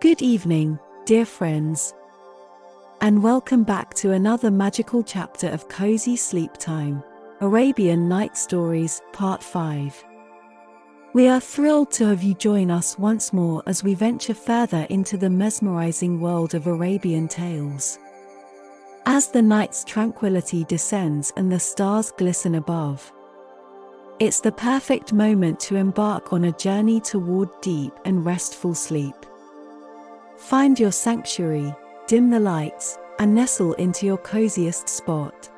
Good evening, dear friends, and welcome back to another magical chapter of Cozy Sleep Time, Arabian Night Stories, Part 5. We are thrilled to have you join us once more as we venture further into the mesmerizing world of Arabian tales. As the night's tranquility descends and the stars glisten above, it's the perfect moment to embark on a journey toward deep and restful sleep. Find your sanctuary, dim the lights, and nestle into your coziest spot.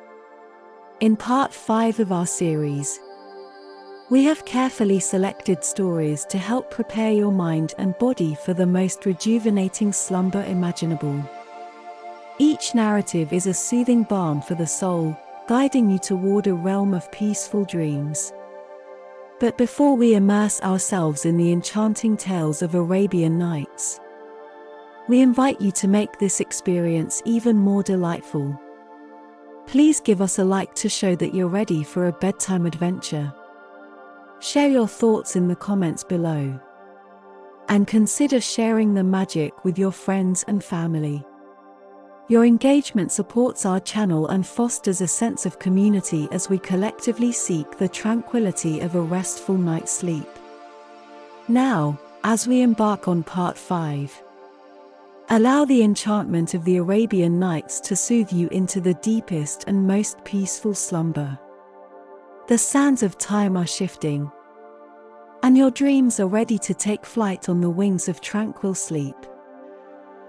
In Part 5 of our series, we have carefully selected stories to help prepare your mind and body for the most rejuvenating slumber imaginable. Each narrative is a soothing balm for the soul, guiding you toward a realm of peaceful dreams. But before we immerse ourselves in the enchanting tales of Arabian Nights, we invite you to make this experience even more delightful. Please give us a like to show that you're ready for a bedtime adventure. Share your thoughts in the comments below. And consider sharing the magic with your friends and family. Your engagement supports our channel and fosters a sense of community as we collectively seek the tranquility of a restful night's sleep. Now, as we embark on Part 5, allow the enchantment of the Arabian Nights to soothe you into the deepest and most peaceful slumber. The sands of time are shifting, and your dreams are ready to take flight on the wings of tranquil sleep.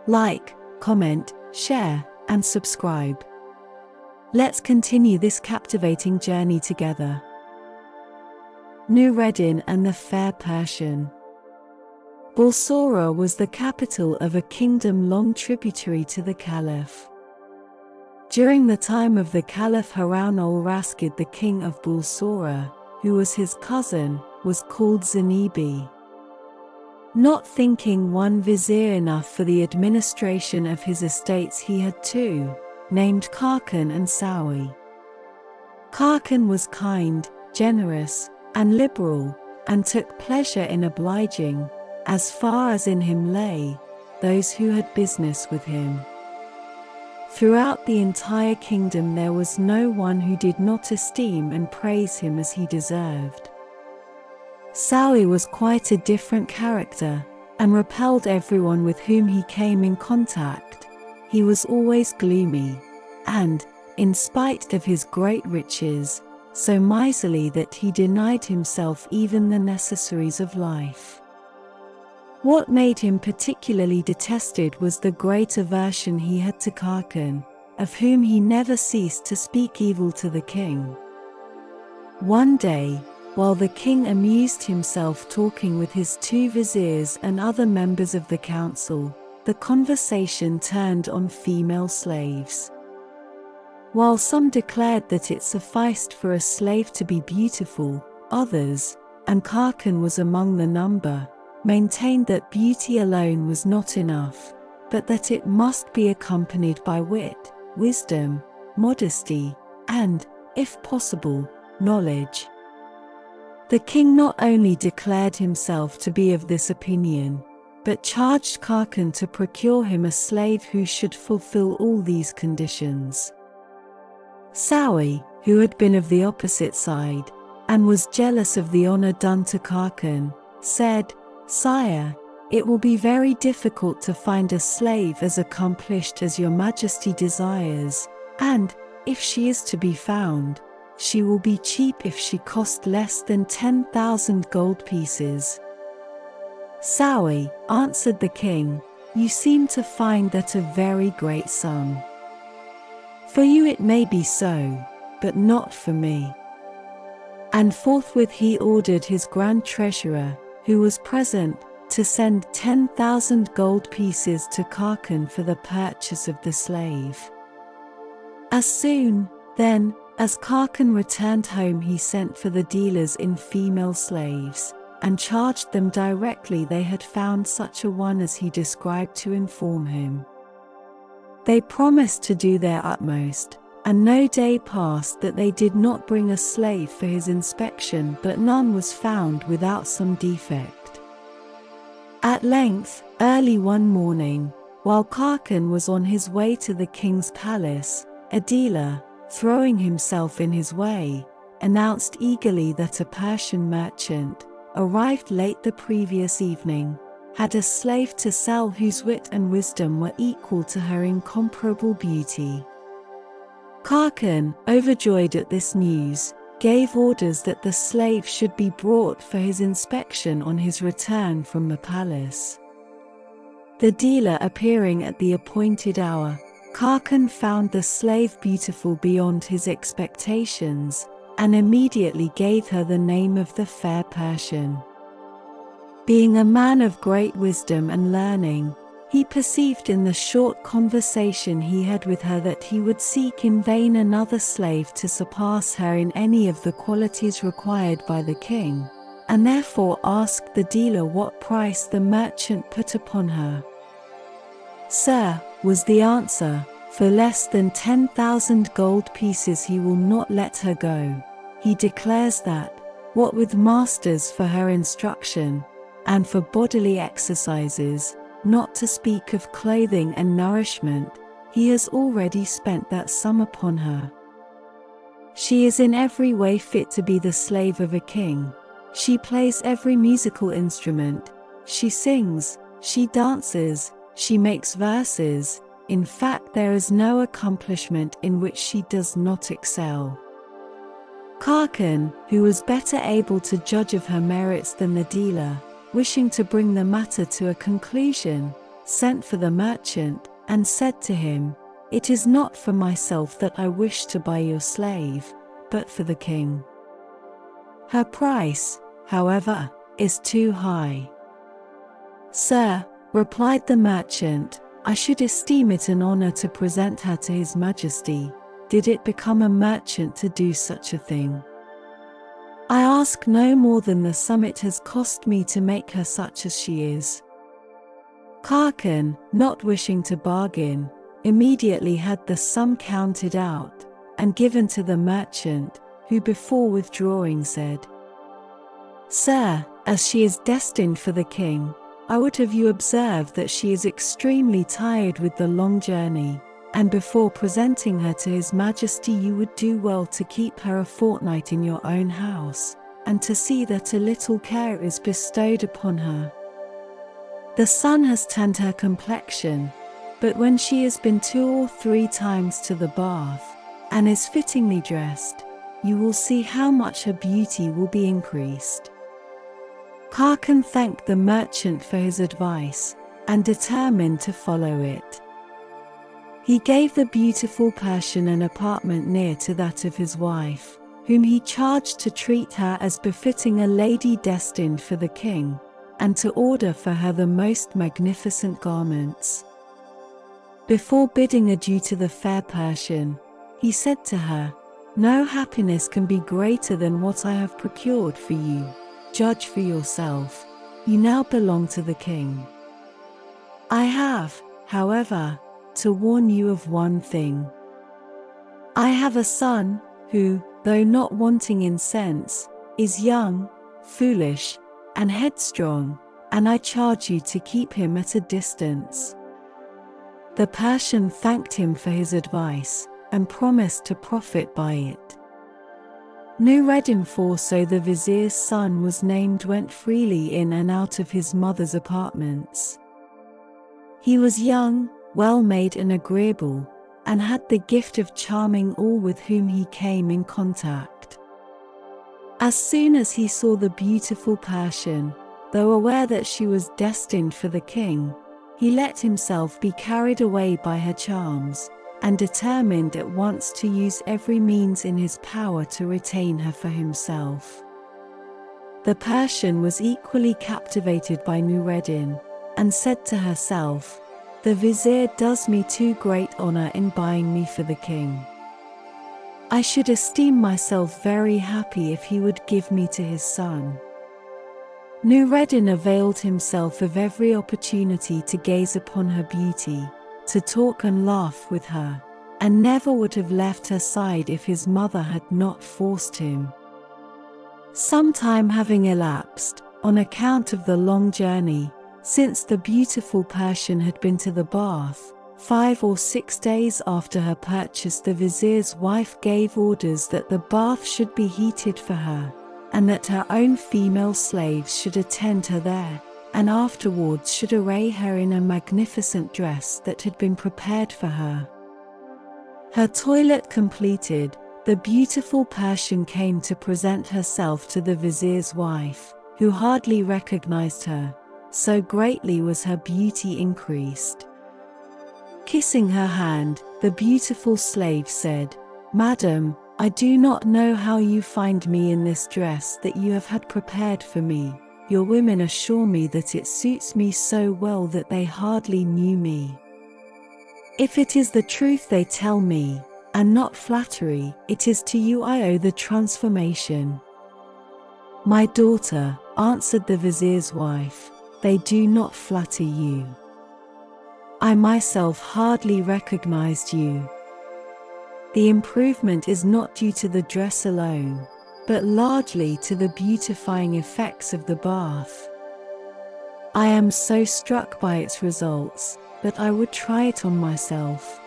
Like, comment, share, and subscribe. Let's continue this captivating journey together. Nureddin and the Fair Persian. Bulsara was the capital of a kingdom long tributary to the Caliph. During the time of the Caliph Harun al-Rashid, the king of Bulsara, who was his cousin, was called Zanibi. Not thinking one vizier enough for the administration of his estates, he had two, named Khakan and Sawi. Khakan was kind, generous, and liberal, and took pleasure in obliging, as far as in him lay, those who had business with him. Throughout the entire kingdom there was no one who did not esteem and praise him as he deserved. Sawi was quite a different character, and repelled everyone with whom he came in contact. He was always gloomy, and, in spite of his great riches, so miserly that he denied himself even the necessaries of life. What made him particularly detested was the great aversion he had to Khakan, of whom he never ceased to speak evil to the king. One day, while the king amused himself talking with his two viziers and other members of the council, the conversation turned on female slaves. While some declared that it sufficed for a slave to be beautiful, others, and Khakan was among the number, maintained that beauty alone was not enough, but that it must be accompanied by wit, wisdom, modesty, and, if possible, knowledge. The king not only declared himself to be of this opinion, but charged Khakan to procure him a slave who should fulfill all these conditions. Sawi, who had been of the opposite side, and was jealous of the honor done to Khakan, said, "Sire, it will be very difficult to find a slave as accomplished as your majesty desires, and, if she is to be found, she will be cheap if she cost less than 10,000 gold pieces." "Sawi," answered the king, "you seem to find that a very great sum. For you it may be so, but not for me." And forthwith he ordered his grand treasurer, who was present, to send 10,000 gold pieces to Khakan for the purchase of the slave. As soon, then, as Khakan returned home, he sent for the dealers in female slaves, and charged them directly they had found such a one as he described to inform him. They promised to do their utmost, and no day passed that they did not bring a slave for his inspection, but none was found without some defect. At length, early one morning, while Khakan was on his way to the king's palace, a dealer, throwing himself in his way, announced eagerly that a Persian merchant, arrived late the previous evening, had a slave to sell whose wit and wisdom were equal to her incomparable beauty. Khakan, overjoyed at this news, gave orders that the slave should be brought for his inspection on his return from the palace. The dealer appearing at the appointed hour, Khakan found the slave beautiful beyond his expectations, and immediately gave her the name of the fair Persian. Being a man of great wisdom and learning, he perceived in the short conversation he had with her that he would seek in vain another slave to surpass her in any of the qualities required by the king, and therefore asked the dealer what price the merchant put upon her. "Sir," was the answer, "for less than 10,000 gold pieces he will not let her go. He declares that, what with masters for her instruction, and for bodily exercises, not to speak of clothing and nourishment, he has already spent that sum upon her. She is in every way fit to be the slave of a king. She plays every musical instrument, she sings, she dances, she makes verses, in fact there is no accomplishment in which she does not excel." Khakan, who was better able to judge of her merits than the dealer, wishing to bring the matter to a conclusion, sent for the merchant, and said to him, "It is not for myself that I wish to buy your slave, but for the king. Her price, however, is too high." "Sir," replied the merchant, "I should esteem it an honor to present her to His Majesty, did it become a merchant to do such a thing. I ask no more than the sum it has cost me to make her such as she is." Khakan, not wishing to bargain, immediately had the sum counted out, and given to the merchant, who before withdrawing said, "Sir, as she is destined for the king, I would have you observe that she is extremely tired with the long journey, and before presenting her to His Majesty you would do well to keep her a fortnight in your own house, and to see that a little care is bestowed upon her. The sun has tanned her complexion, but when she has been 2 or 3 times to the bath, and is fittingly dressed, you will see how much her beauty will be increased." Khakan thanked the merchant for his advice, and determined to follow it. He gave the beautiful Persian an apartment near to that of his wife, whom he charged to treat her as befitting a lady destined for the king, and to order for her the most magnificent garments. Before bidding adieu to the fair Persian, he said to her, "No happiness can be greater than what I have procured for you. Judge for yourself. You now belong to the king. I have, however, to warn you of one thing. I have a son, who, though not wanting in sense, is young, foolish, and headstrong, and I charge you to keep him at a distance." The Persian thanked him for his advice, and promised to profit by it. Nureddin, for so the vizier's son was named, went freely in and out of his mother's apartments. He was young, well-made and agreeable, and had the gift of charming all with whom he came in contact. As soon as he saw the beautiful Persian, though aware that she was destined for the king, he let himself be carried away by her charms, and determined at once to use every means in his power to retain her for himself. The Persian was equally captivated by Nureddin, and said to herself, "The vizier does me too great honor in buying me for the king. I should esteem myself very happy if he would give me to his son." Nureddin availed himself of every opportunity to gaze upon her beauty, to talk and laugh with her, and never would have left her side if his mother had not forced him. Some time having elapsed, on account of the long journey, Since the beautiful Persian had been to the bath, 5 or 6 days after her purchase, the vizier's wife gave orders that the bath should be heated for her, and that her own female slaves should attend her there, and afterwards should array her in a magnificent dress that had been prepared for her. Her toilet completed, the beautiful Persian came to present herself to the vizier's wife, who hardly recognized her, so greatly was her beauty increased. Kissing her hand, the beautiful slave said, "Madam, I do not know how you find me in this dress that you have had prepared for me. Your women assure me that it suits me so well that they hardly knew me. If it is the truth they tell me, and not flattery, it is to you I owe the transformation." "My daughter," answered the vizier's wife, "they do not flatter you. I myself hardly recognized you. The improvement is not due to the dress alone, but largely to the beautifying effects of the bath. I am so struck by its results that I would try it on myself."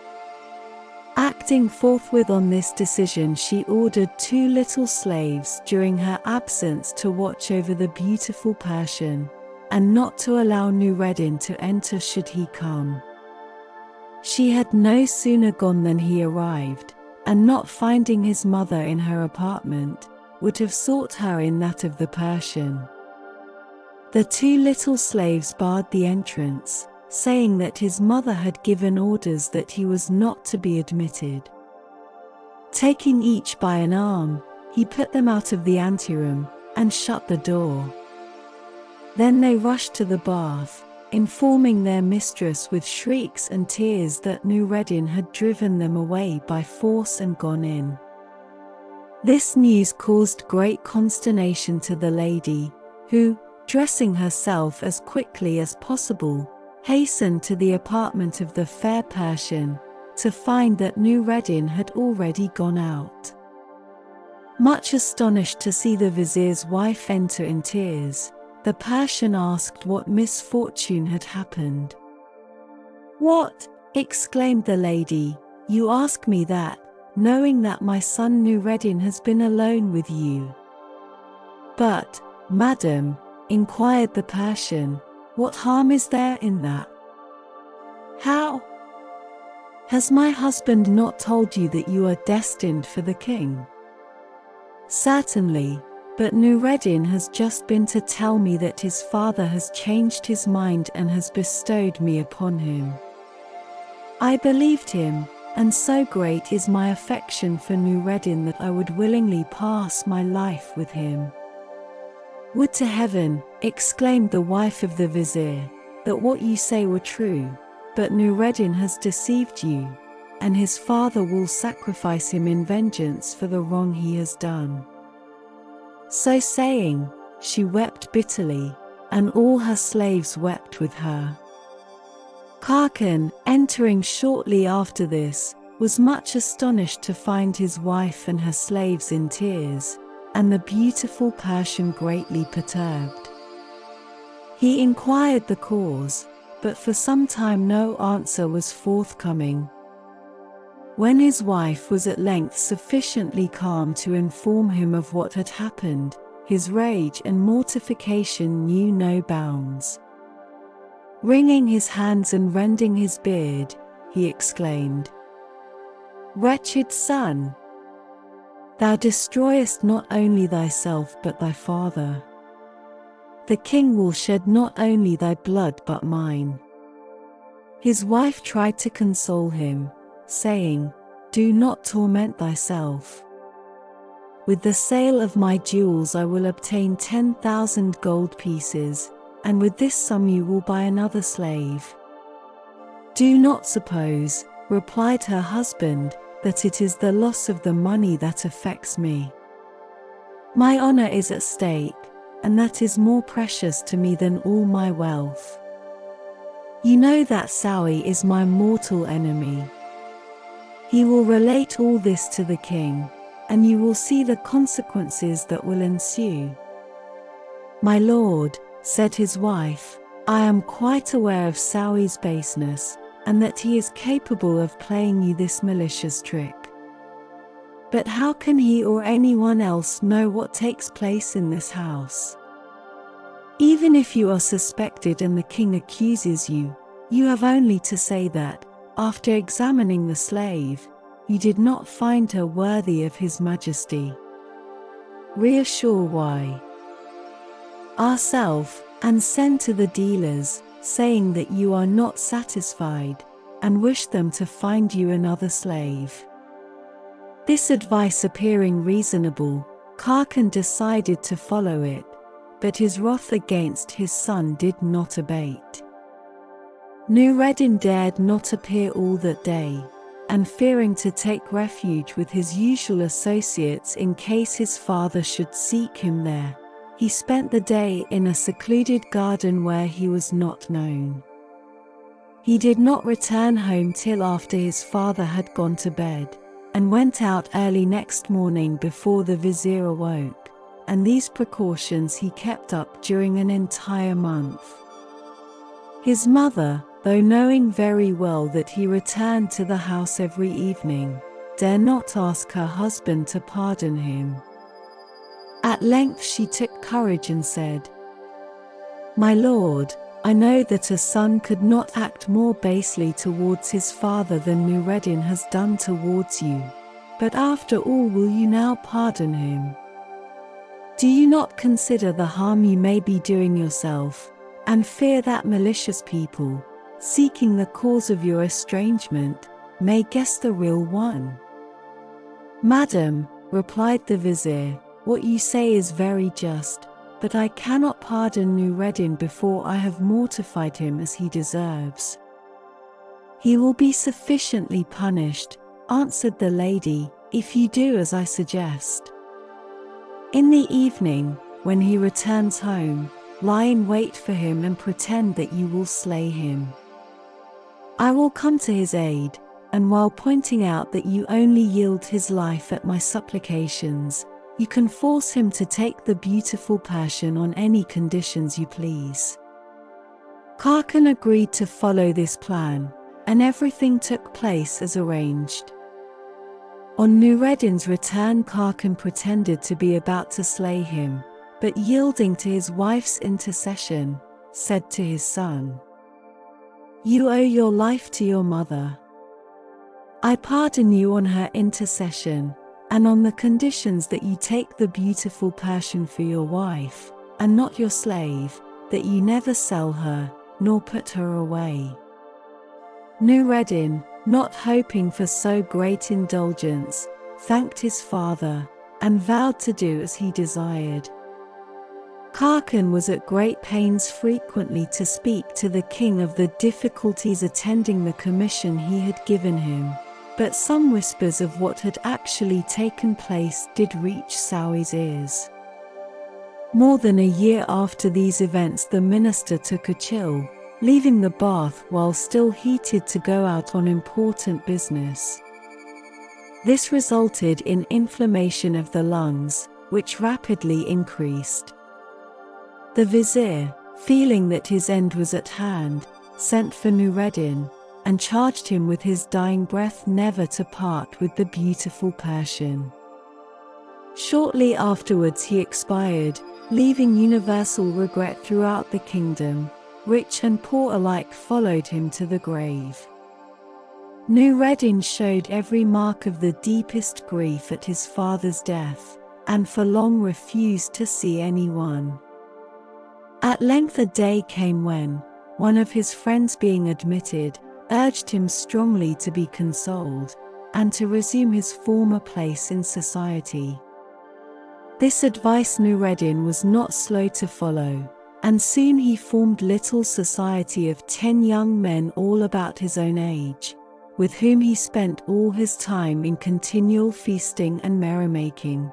Acting forthwith on this decision, she ordered 2 little slaves during her absence to watch over the beautiful Persian, and not to allow Nureddin to enter should he come. She had no sooner gone than he arrived, and not finding his mother in her apartment, would have sought her in that of the Persian. The 2 little slaves barred the entrance, saying that his mother had given orders that he was not to be admitted. Taking each by an arm, he put them out of the anteroom, and shut the door. Then they rushed to the bath, informing their mistress with shrieks and tears that Nureddin had driven them away by force and gone in. This news caused great consternation to the lady, who, dressing herself as quickly as possible, hastened to the apartment of the fair Persian, to find that Nureddin had already gone out. Much astonished to see the vizier's wife enter in tears, the Persian asked what misfortune had happened. "What?" exclaimed the lady, "you ask me that, knowing that my son Nureddin has been alone with you?" "But, madam," inquired the Persian, "what harm is there in that? How? Has my husband not told you that you are destined for the king?" "Certainly, but Nureddin has just been to tell me that his father has changed his mind and has bestowed me upon him. I believed him, and so great is my affection for Nureddin that I would willingly pass my life with him." "Would to heaven," exclaimed the wife of the vizier, "that what you say were true, but Nureddin has deceived you, and his father will sacrifice him in vengeance for the wrong he has done." So saying, she wept bitterly, and all her slaves wept with her. Khakan, entering shortly after this, was much astonished to find his wife and her slaves in tears, and the beautiful Persian greatly perturbed. He inquired the cause, but for some time no answer was forthcoming. When his wife was at length sufficiently calm to inform him of what had happened, his rage and mortification knew no bounds. Wringing his hands and rending his beard, he exclaimed, "Wretched son! Thou destroyest not only thyself but thy father. The king will shed not only thy blood but mine." His wife tried to console him, saying, "Do not torment thyself. With the sale of my jewels I will obtain 10,000 gold pieces, and with this sum you will buy another slave." "Do not suppose," replied her husband, "that it is the loss of the money that affects me. My honor is at stake, and that is more precious to me than all my wealth. You know that Sawi is my mortal enemy. He will relate all this to the king, and you will see the consequences that will ensue." "My lord," said his wife, I am quite aware of Sawi's baseness, and that he is capable of playing you this malicious trick. But how can he or anyone else know what takes place in this house? Even if you are suspected and the king accuses you, you have only to say that, after examining the slave, you did not find her worthy of his majesty. Reassure why ourselves, and send to the dealers, saying that you are not satisfied, and wish them to find you another slave. This advice appearing reasonable, Khakan decided to follow it, but his wrath against his son did not abate. Nureddin dared not appear all that day, and fearing to take refuge with his usual associates in case his father should seek him there, he spent the day in a secluded garden where he was not known. He did not return home till after his father had gone to bed, and went out early next morning before the vizier awoke, and these precautions he kept up during an entire month. His mother, though knowing very well that he returned to the house every evening, dare not ask her husband to pardon him. At length she took courage and said, "My lord, I know that a son could not act more basely towards his father than Nureddin has done towards you, but after all will you now pardon him? Do you not consider the harm you may be doing yourself, and fear that malicious people, seeking the cause of your estrangement, may guess the real one?" "Madam," replied the vizier, "what you say is very just, but I cannot pardon Nureddin before I have mortified him as he deserves." "He will be sufficiently punished," answered the lady, "if you do as I suggest. In the evening, when he returns home, lie in wait for him and pretend that you will slay him. I will come to his aid, and while pointing out that you only yield his life at my supplications, you can force him to take the beautiful Persian on any conditions you please." Khakan agreed to follow this plan, and everything took place as arranged. On Nureddin's return, Khakan pretended to be about to slay him, but yielding to his wife's intercession, said to his son, "You owe your life to your mother. I pardon you on her intercession, and on the conditions that you take the beautiful Persian for your wife, and not your slave, that you never sell her, nor put her away." Nureddin, not hoping for so great indulgence, thanked his father, and vowed to do as he desired. Khakan was at great pains frequently to speak to the king of the difficulties attending the commission he had given him, but some whispers of what had actually taken place did reach Sawi's ears. More than a year after these events, the minister took a chill, leaving the bath while still heated to go out on important business. This resulted in inflammation of the lungs, which rapidly increased. The vizier, feeling that his end was at hand, sent for Nureddin, and charged him with his dying breath never to part with the beautiful Persian. Shortly afterwards he expired, leaving universal regret throughout the kingdom. Rich and poor alike followed him to the grave. Nureddin showed every mark of the deepest grief at his father's death, and for long refused to see anyone. At length a day came when, one of his friends being admitted, urged him strongly to be consoled, and to resume his former place in society. This advice Nureddin was not slow to follow, and soon he formed little society of 10 young men all about his own age, with whom he spent all his time in continual feasting and merrymaking.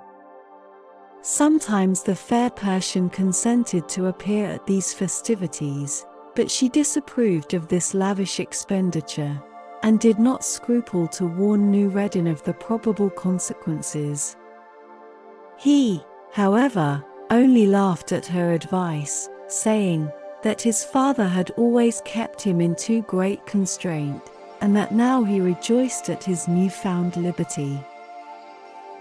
Sometimes the fair Persian consented to appear at these festivities, but she disapproved of this lavish expenditure, and did not scruple to warn Nureddin of the probable consequences. He, however, only laughed at her advice, saying, that his father had always kept him in too great constraint, and that now he rejoiced at his newfound liberty.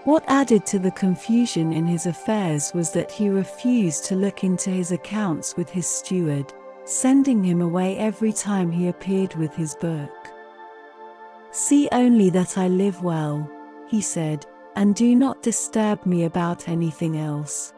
What added to the confusion in his affairs was that he refused to look into his accounts with his steward, sending him away every time he appeared with his book. "See only that I live well," he said, "and do not disturb me about anything else."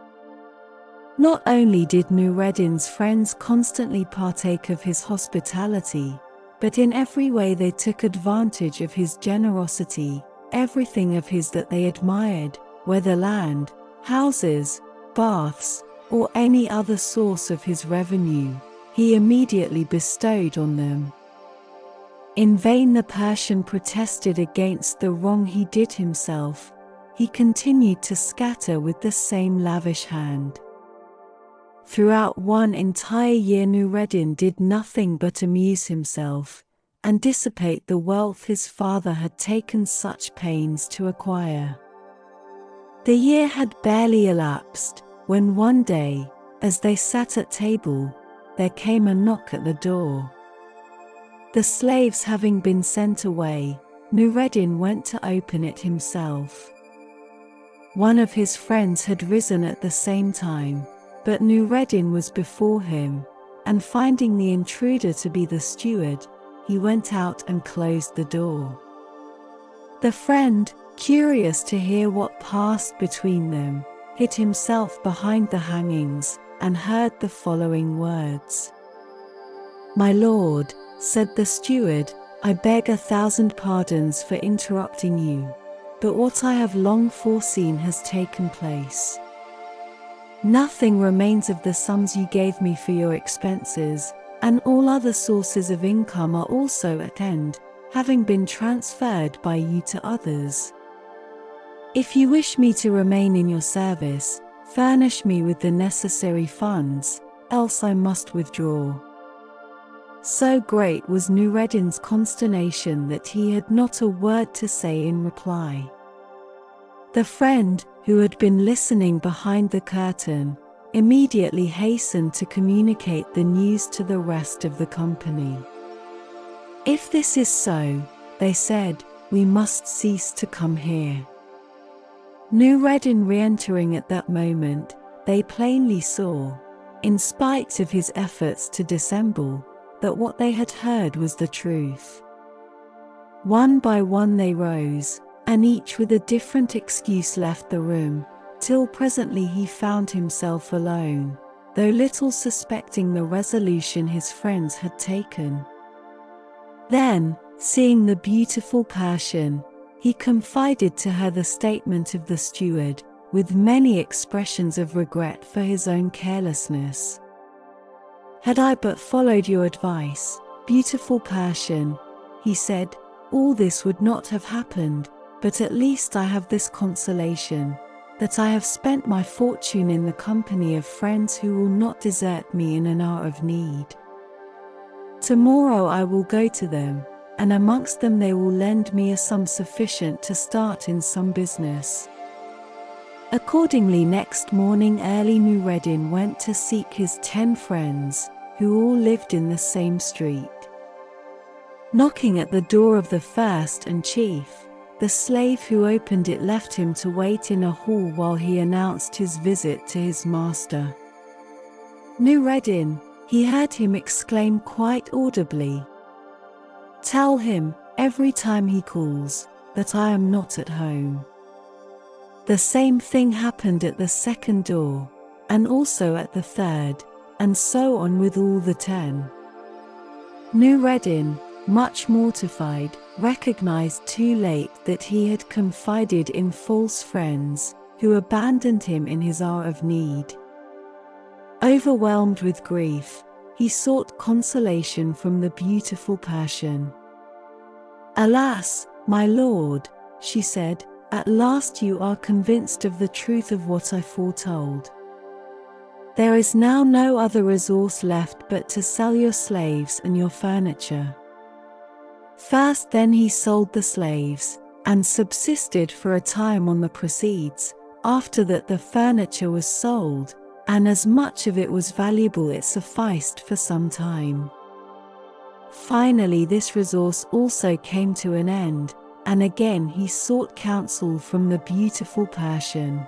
Not only did Nureddin's friends constantly partake of his hospitality, but in every way they took advantage of his generosity. Everything of his that they admired, whether land, houses, baths, or any other source of his revenue, he immediately bestowed on them. In vain the Persian protested against the wrong he did himself. He continued to scatter with the same lavish hand. Throughout one entire year Nureddin did nothing but amuse himself and dissipate the wealth his father had taken such pains to acquire. The year had barely elapsed, when one day, as they sat at table, there came a knock at the door. The slaves having been sent away, Nureddin went to open it himself. One of his friends had risen at the same time, but Nureddin was before him, and finding the intruder to be the steward, he went out and closed the door. The friend, curious to hear what passed between them, hid himself behind the hangings, and heard the following words. "My lord," said the steward, "I beg 1,000 pardons for interrupting you, but what I have long foreseen has taken place. Nothing remains of the sums you gave me for your expenses, and all other sources of income are also at end, having been transferred by you to others. If you wish me to remain in your service, furnish me with the necessary funds, else I must withdraw." So great was Nureddin's consternation that he had not a word to say in reply. The friend, who had been listening behind the curtain, immediately hastened to communicate the news to the rest of the company. "If this is so," they said, "we must cease to come here." Nureddin re-entering at that moment, they plainly saw, in spite of his efforts to dissemble, that what they had heard was the truth. One by one they rose, and each with a different excuse left the room, till presently he found himself alone, though little suspecting the resolution his friends had taken. Then, seeing the beautiful Persian, he confided to her the statement of the steward, with many expressions of regret for his own carelessness. "Had I but followed your advice, beautiful Persian," he said, "all this would not have happened, but at least I have this consolation, that I have spent my fortune in the company of friends who will not desert me in an hour of need. Tomorrow I will go to them, and amongst them they will lend me a sum sufficient to start in some business." Accordingly next morning early Nureddin went to seek his 10 friends, who all lived in the same street. Knocking at the door of the first and chief, the slave who opened it left him to wait in a hall while he announced his visit to his master. Nureddin, he heard him exclaim quite audibly, "Tell him, every time he calls, that I am not at home." The same thing happened at the second door, and also at the third, and so on with all the 10. Nureddin, much mortified, recognized too late that he had confided in false friends, who abandoned him in his hour of need. Overwhelmed with grief, he sought consolation from the beautiful Persian. "Alas, my lord," she said, "at last you are convinced of the truth of what I foretold. There is now no other resource left but to sell your slaves and your furniture." First then he sold the slaves, and subsisted for a time on the proceeds. After that the furniture was sold, and as much of it was valuable it sufficed for some time. Finally this resource also came to an end, and again he sought counsel from the beautiful Persian.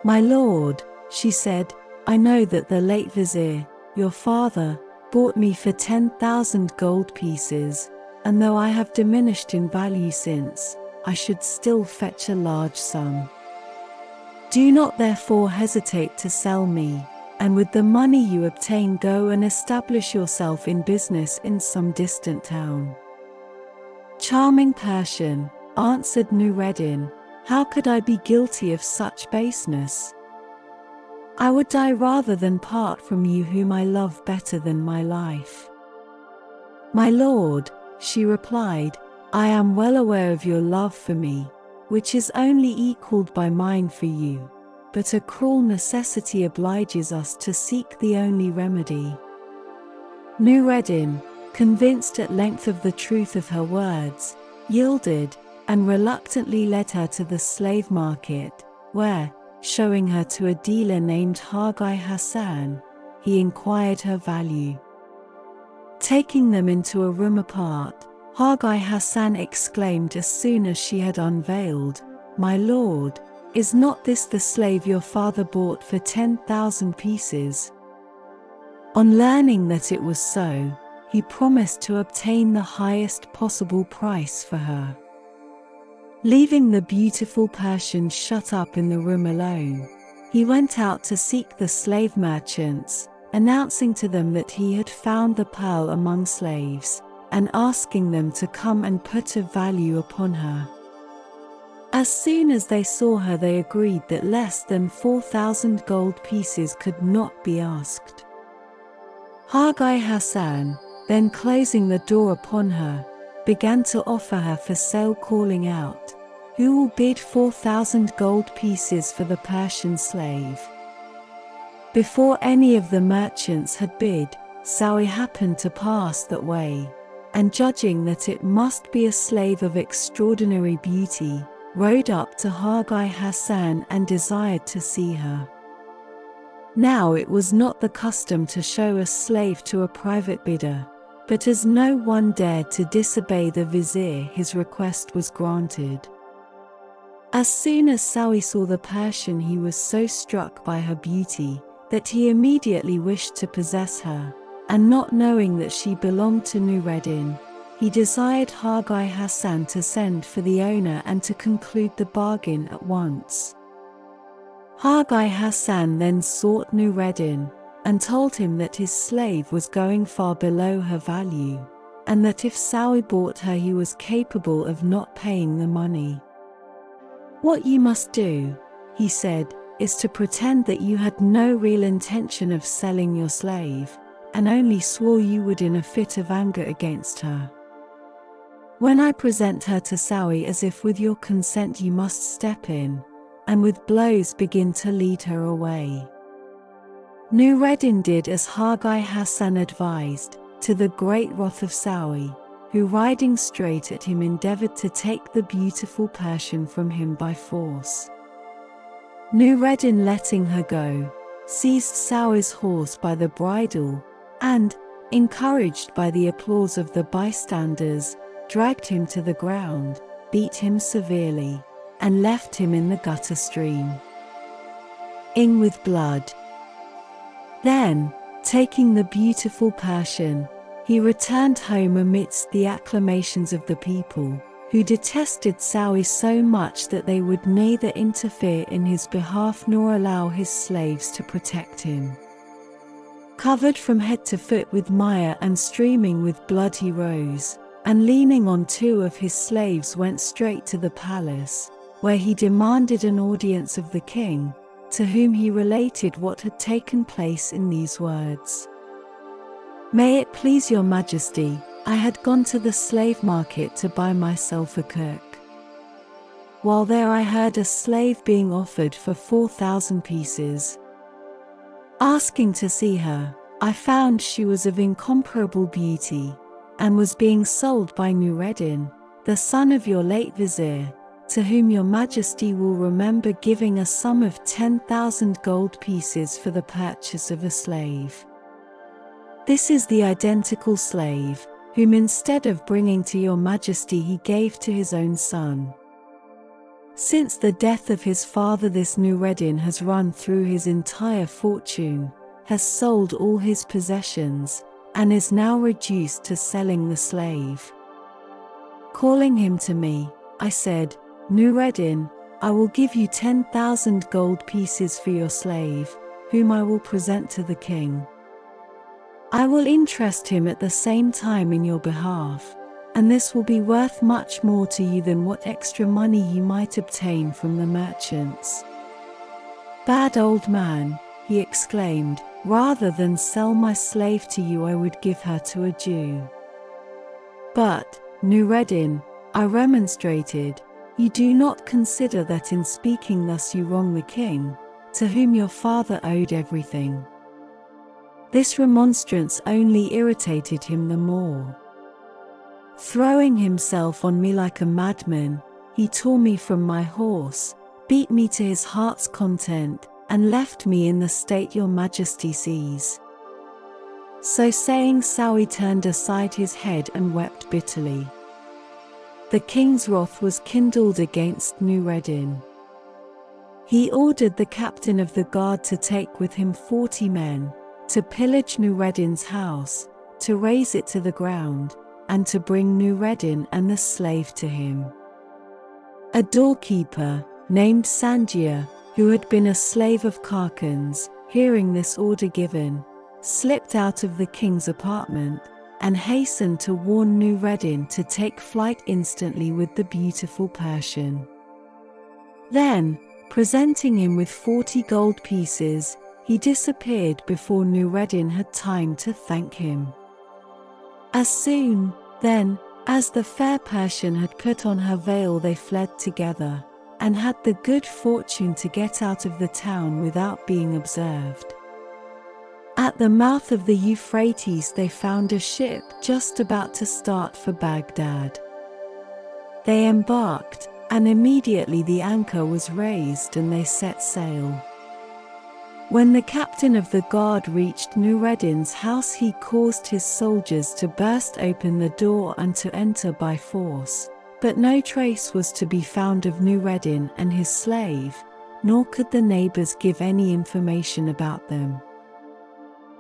"My lord," she said, "I know that the late vizier, your father, bought me for 10,000 gold pieces, and though I have diminished in value since, I should still fetch a large sum. Do not therefore hesitate to sell me, and with the money you obtain go and establish yourself in business in some distant town." "Charming Persian," answered Nureddin, "how could I be guilty of such baseness? I would die rather than part from you whom I love better than my life." "My lord," she replied, "I am well aware of your love for me, which is only equaled by mine for you, but a cruel necessity obliges us to seek the only remedy." Nureddin, convinced at length of the truth of her words, yielded, and reluctantly led her to the slave market, where, showing her to a dealer named Haggai Hassan, he inquired her value. Taking them into a room apart, Haggai Hassan exclaimed as soon as she had unveiled, "My lord, is not this the slave your father bought for 10,000 pieces?" On learning that it was so, he promised to obtain the highest possible price for her. Leaving the beautiful Persian shut up in the room alone, he went out to seek the slave merchants, announcing to them that he had found the pearl among slaves, and asking them to come and put a value upon her. As soon as they saw her they agreed that less than 4,000 gold pieces could not be asked. Haggai Hassan, then closing the door upon her, began to offer her for sale, calling out, "Who will bid 4,000 gold pieces for the Persian slave?" Before any of the merchants had bid, Sawi happened to pass that way, and judging that it must be a slave of extraordinary beauty, rode up to Haggai Hassan and desired to see her. Now it was not the custom to show a slave to a private bidder, but as no one dared to disobey the vizier, his request was granted. As soon as Sawi saw the Persian he was so struck by her beauty, that he immediately wished to possess her, and not knowing that she belonged to Nureddin, he desired Haggai Hassan to send for the owner and to conclude the bargain at once. Haggai Hassan then sought Nureddin, and told him that his slave was going far below her value, and that if Sawi bought her he was capable of not paying the money. "What you must do," he said, "is to pretend that you had no real intention of selling your slave, and only swore you would in a fit of anger against her. When I present her to Sawi, as if with your consent, you must step in, and with blows begin to lead her away." Nureddin did as Haggai Hassan advised, to the great wrath of Sawi, who riding straight at him endeavored to take the beautiful Persian from him by force. Nureddin, letting her go, seized Sawi's horse by the bridle, and, encouraged by the applause of the bystanders, dragged him to the ground, beat him severely, and left him in the gutter stream, ing with blood. Then, taking the beautiful Persian, he returned home amidst the acclamations of the people, who detested Sawi so much that they would neither interfere in his behalf nor allow his slaves to protect him. Covered from head to foot with mire and streaming with blood he rose, and leaning on 2 of his slaves went straight to the palace, where he demanded an audience of the king, to whom he related what had taken place in these words: "May it please your majesty, I had gone to the slave market to buy myself a cook. While there I heard a slave being offered for 4,000 pieces. Asking to see her, I found she was of incomparable beauty, and was being sold by Nureddin, the son of your late vizier, to whom your majesty will remember giving a sum of 10,000 gold pieces for the purchase of a slave. This is the identical slave, whom instead of bringing to your majesty he gave to his own son. Since the death of his father, this Nureddin has run through his entire fortune, has sold all his possessions, and is now reduced to selling the slave. Calling him to me, I said, Nureddin, I will give you 10,000 gold pieces for your slave, whom I will present to the king. I will interest him at the same time in your behalf, and this will be worth much more to you than what extra money you might obtain from the merchants. Bad old man, he exclaimed, rather than sell my slave to you, I would give her to a Jew. But, Nureddin, I remonstrated, you do not consider that in speaking thus you wrong the king, to whom your father owed everything. This remonstrance only irritated him the more. Throwing himself on me like a madman, he tore me from my horse, beat me to his heart's content, and left me in the state your majesty sees. So saying, Sawi turned aside his head and wept bitterly. The king's wrath was kindled against Nureddin. He ordered the captain of the guard to take with him 40 men, to pillage Nureddin's house, to raze it to the ground, and to bring Nureddin and the slave to him. A doorkeeper, named Sanjia, who had been a slave of Karkan's, hearing this order given, slipped out of the king's apartment, and hastened to warn Nureddin to take flight instantly with the beautiful Persian. Then, presenting him with 40 gold pieces, he disappeared before Nureddin had time to thank him. As soon, then, as the fair Persian had put on her veil, they fled together, and had the good fortune to get out of the town without being observed. At the mouth of the Euphrates they found a ship just about to start for Baghdad. They embarked, and immediately the anchor was raised and they set sail. When the captain of the guard reached Nureddin's house, he caused his soldiers to burst open the door and to enter by force, but no trace was to be found of Nureddin and his slave, nor could the neighbors give any information about them.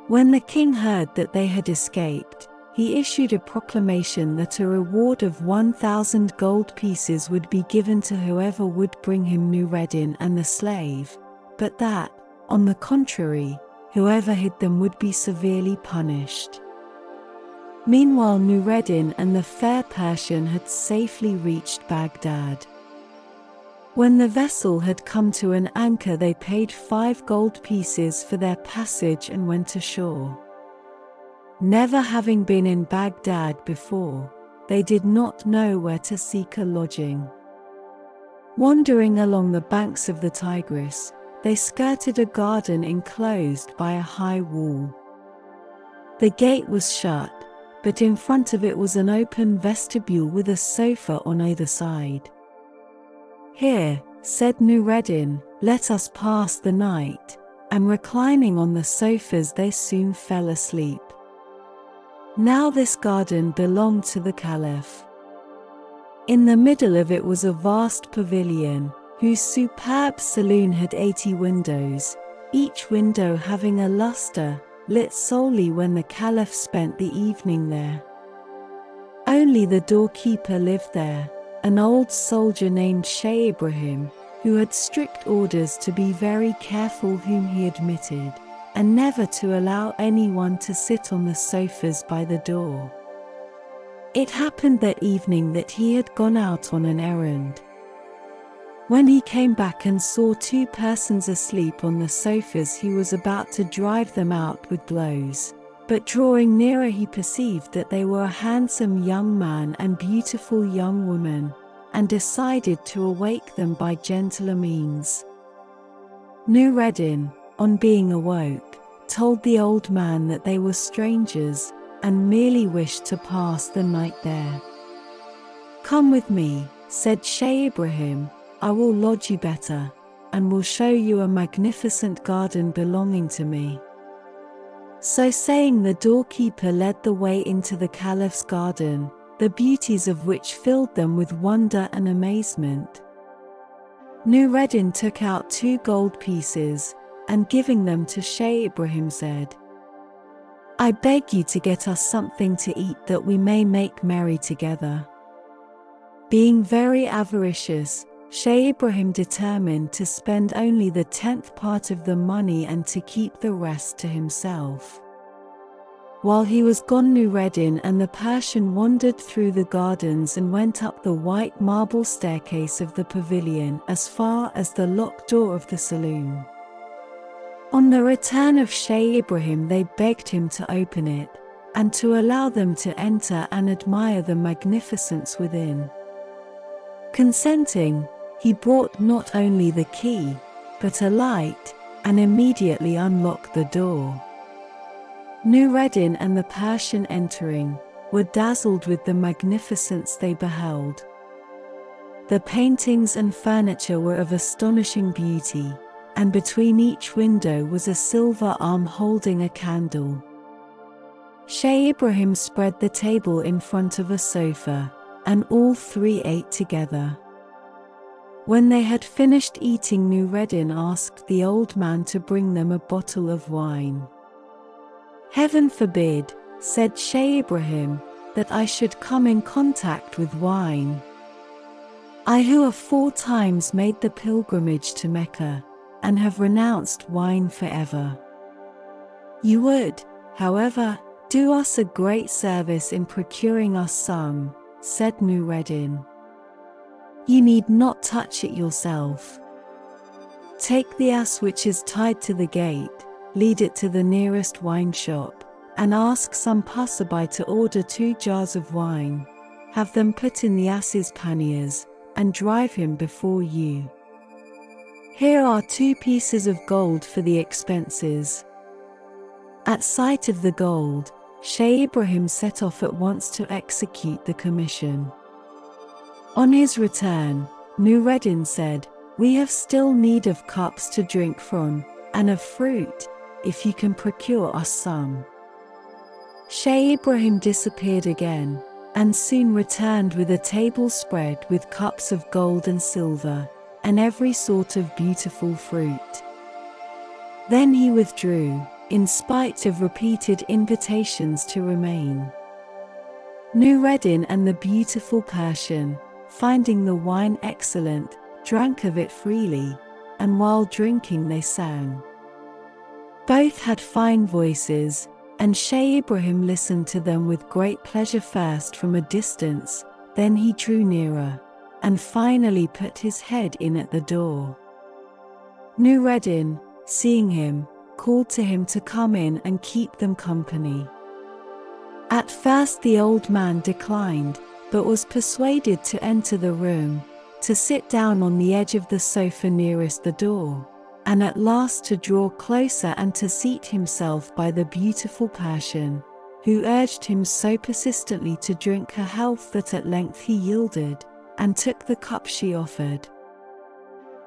When the king heard that they had escaped, he issued a proclamation that a reward of 1,000 gold pieces would be given to whoever would bring him Nureddin and the slave, but that, on the contrary, whoever hid them would be severely punished. Meanwhile, Nureddin and the fair Persian had safely reached Baghdad. When the vessel had come to an anchor, they paid 5 gold pieces for their passage and went ashore. Never having been in Baghdad before, they did not know where to seek a lodging. Wandering along the banks of the Tigris, they skirted a garden enclosed by a high wall. The gate was shut, but in front of it was an open vestibule with a sofa on either side. "Here," said Nureddin, "let us pass the night," and reclining on the sofas they soon fell asleep. Now this garden belonged to the Caliph. In the middle of it was a vast pavilion, whose superb saloon had 80 windows, each window having a lustre, lit solely when the Caliph spent the evening there. Only the doorkeeper lived there, an old soldier named Shaykh Ibrahim, who had strict orders to be very careful whom he admitted, and never to allow anyone to sit on the sofas by the door. It happened that evening that he had gone out on an errand. When he came back and saw 2 persons asleep on the sofas, he was about to drive them out with blows, but drawing nearer he perceived that they were a handsome young man and beautiful young woman, and decided to awake them by gentler means. Nureddin, on being awoke, told the old man that they were strangers, and merely wished to pass the night there. "Come with me," said Shaykh Ibrahim, "I will lodge you better, and will show you a magnificent garden belonging to me." So saying, the doorkeeper led the way into the Caliph's garden, the beauties of which filled them with wonder and amazement. Nureddin took out 2 gold pieces, and giving them to Shaykh Ibrahim said, "I beg you to get us something to eat that we may make merry together." Being very avaricious, Shaykh Ibrahim determined to spend only the 10th part of the money and to keep the rest to himself. While he was gone, Nureddin and the Persian wandered through the gardens and went up the white marble staircase of the pavilion as far as the locked door of the saloon. On the return of Shaykh Ibrahim, they begged him to open it, and to allow them to enter and admire the magnificence within. Consenting, he brought not only the key, but a light, and immediately unlocked the door. Nureddin and the Persian, entering, were dazzled with the magnificence they beheld. The paintings and furniture were of astonishing beauty, and between each window was a silver arm holding a candle. Shaykh Ibrahim spread the table in front of a sofa, and all 3 ate together. When they had finished eating, Nureddin asked the old man to bring them a bottle of wine. "Heaven forbid," said Shaykh Ibrahim, "that I should come in contact with wine. I who have 4 times made the pilgrimage to Mecca, and have renounced wine forever. You would, however, do us a great service in procuring us some," said Nureddin. "You need not touch it yourself. Take the ass which is tied to the gate, lead it to the nearest wine shop, and ask some passerby to order 2 jars of wine. Have them put in the ass's panniers, and drive him before you. Here are 2 pieces of gold for the expenses." At sight of the gold, Shaykh Ibrahim set off at once to execute the commission. On his return, Nureddin said, "We have still need of cups to drink from, and of fruit, if you can procure us some." Shaykh Ibrahim disappeared again, and soon returned with a table spread with cups of gold and silver, and every sort of beautiful fruit. Then he withdrew, in spite of repeated invitations to remain. Nureddin and the beautiful Persian, finding the wine excellent, drank of it freely, and while drinking they sang. Both had fine voices, and Shaykh Ibrahim listened to them with great pleasure, first from a distance, then he drew nearer, and finally put his head in at the door. Nureddin, seeing him, called to him to come in and keep them company. At first the old man declined, but was persuaded to enter the room, to sit down on the edge of the sofa nearest the door, and at last to draw closer and to seat himself by the beautiful Persian, who urged him so persistently to drink her health that at length he yielded, and took the cup she offered.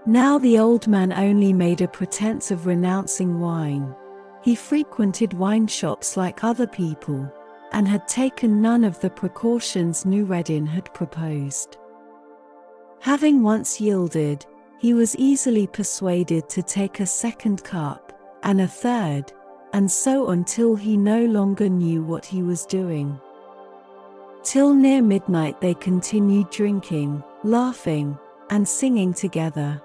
Now the old man only made a pretense of renouncing wine. He frequented wine shops like other people, and had taken none of the precautions Nureddin had proposed. Having once yielded, he was easily persuaded to take a 2nd cup, and a 3rd, and so on till he no longer knew what he was doing. Till near midnight they continued drinking, laughing, and singing together.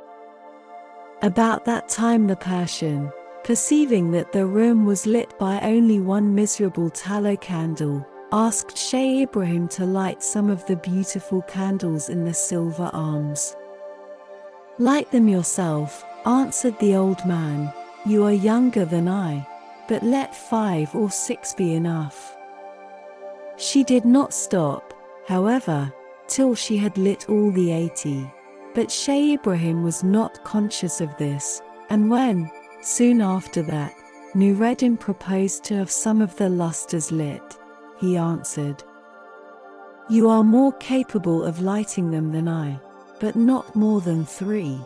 About that time the Persian, perceiving that the room was lit by only one miserable tallow candle, asked Shaykh Ibrahim to light some of the beautiful candles in the silver arms. "Light them yourself," answered the old man, "you are younger than I, but let 5 or 6 be enough." She did not stop, however, till she had lit all the 80, but Shaykh Ibrahim was not conscious of this, and when, soon after that, Nureddin proposed to have some of the lustres lit, he answered, You are more capable of lighting them than I, but not more than 3.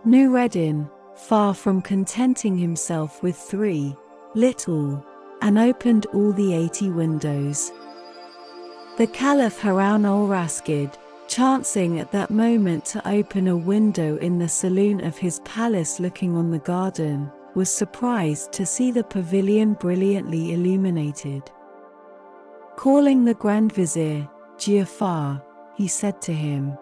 Nureddin, far from contenting himself with 3, lit all, and opened all the 80 windows. The Caliph Harun al-Rashid, chancing at that moment to open a window in the saloon of his palace looking on the garden, was surprised to see the pavilion brilliantly illuminated. Calling the Grand Vizier, Ja'far, he said to him,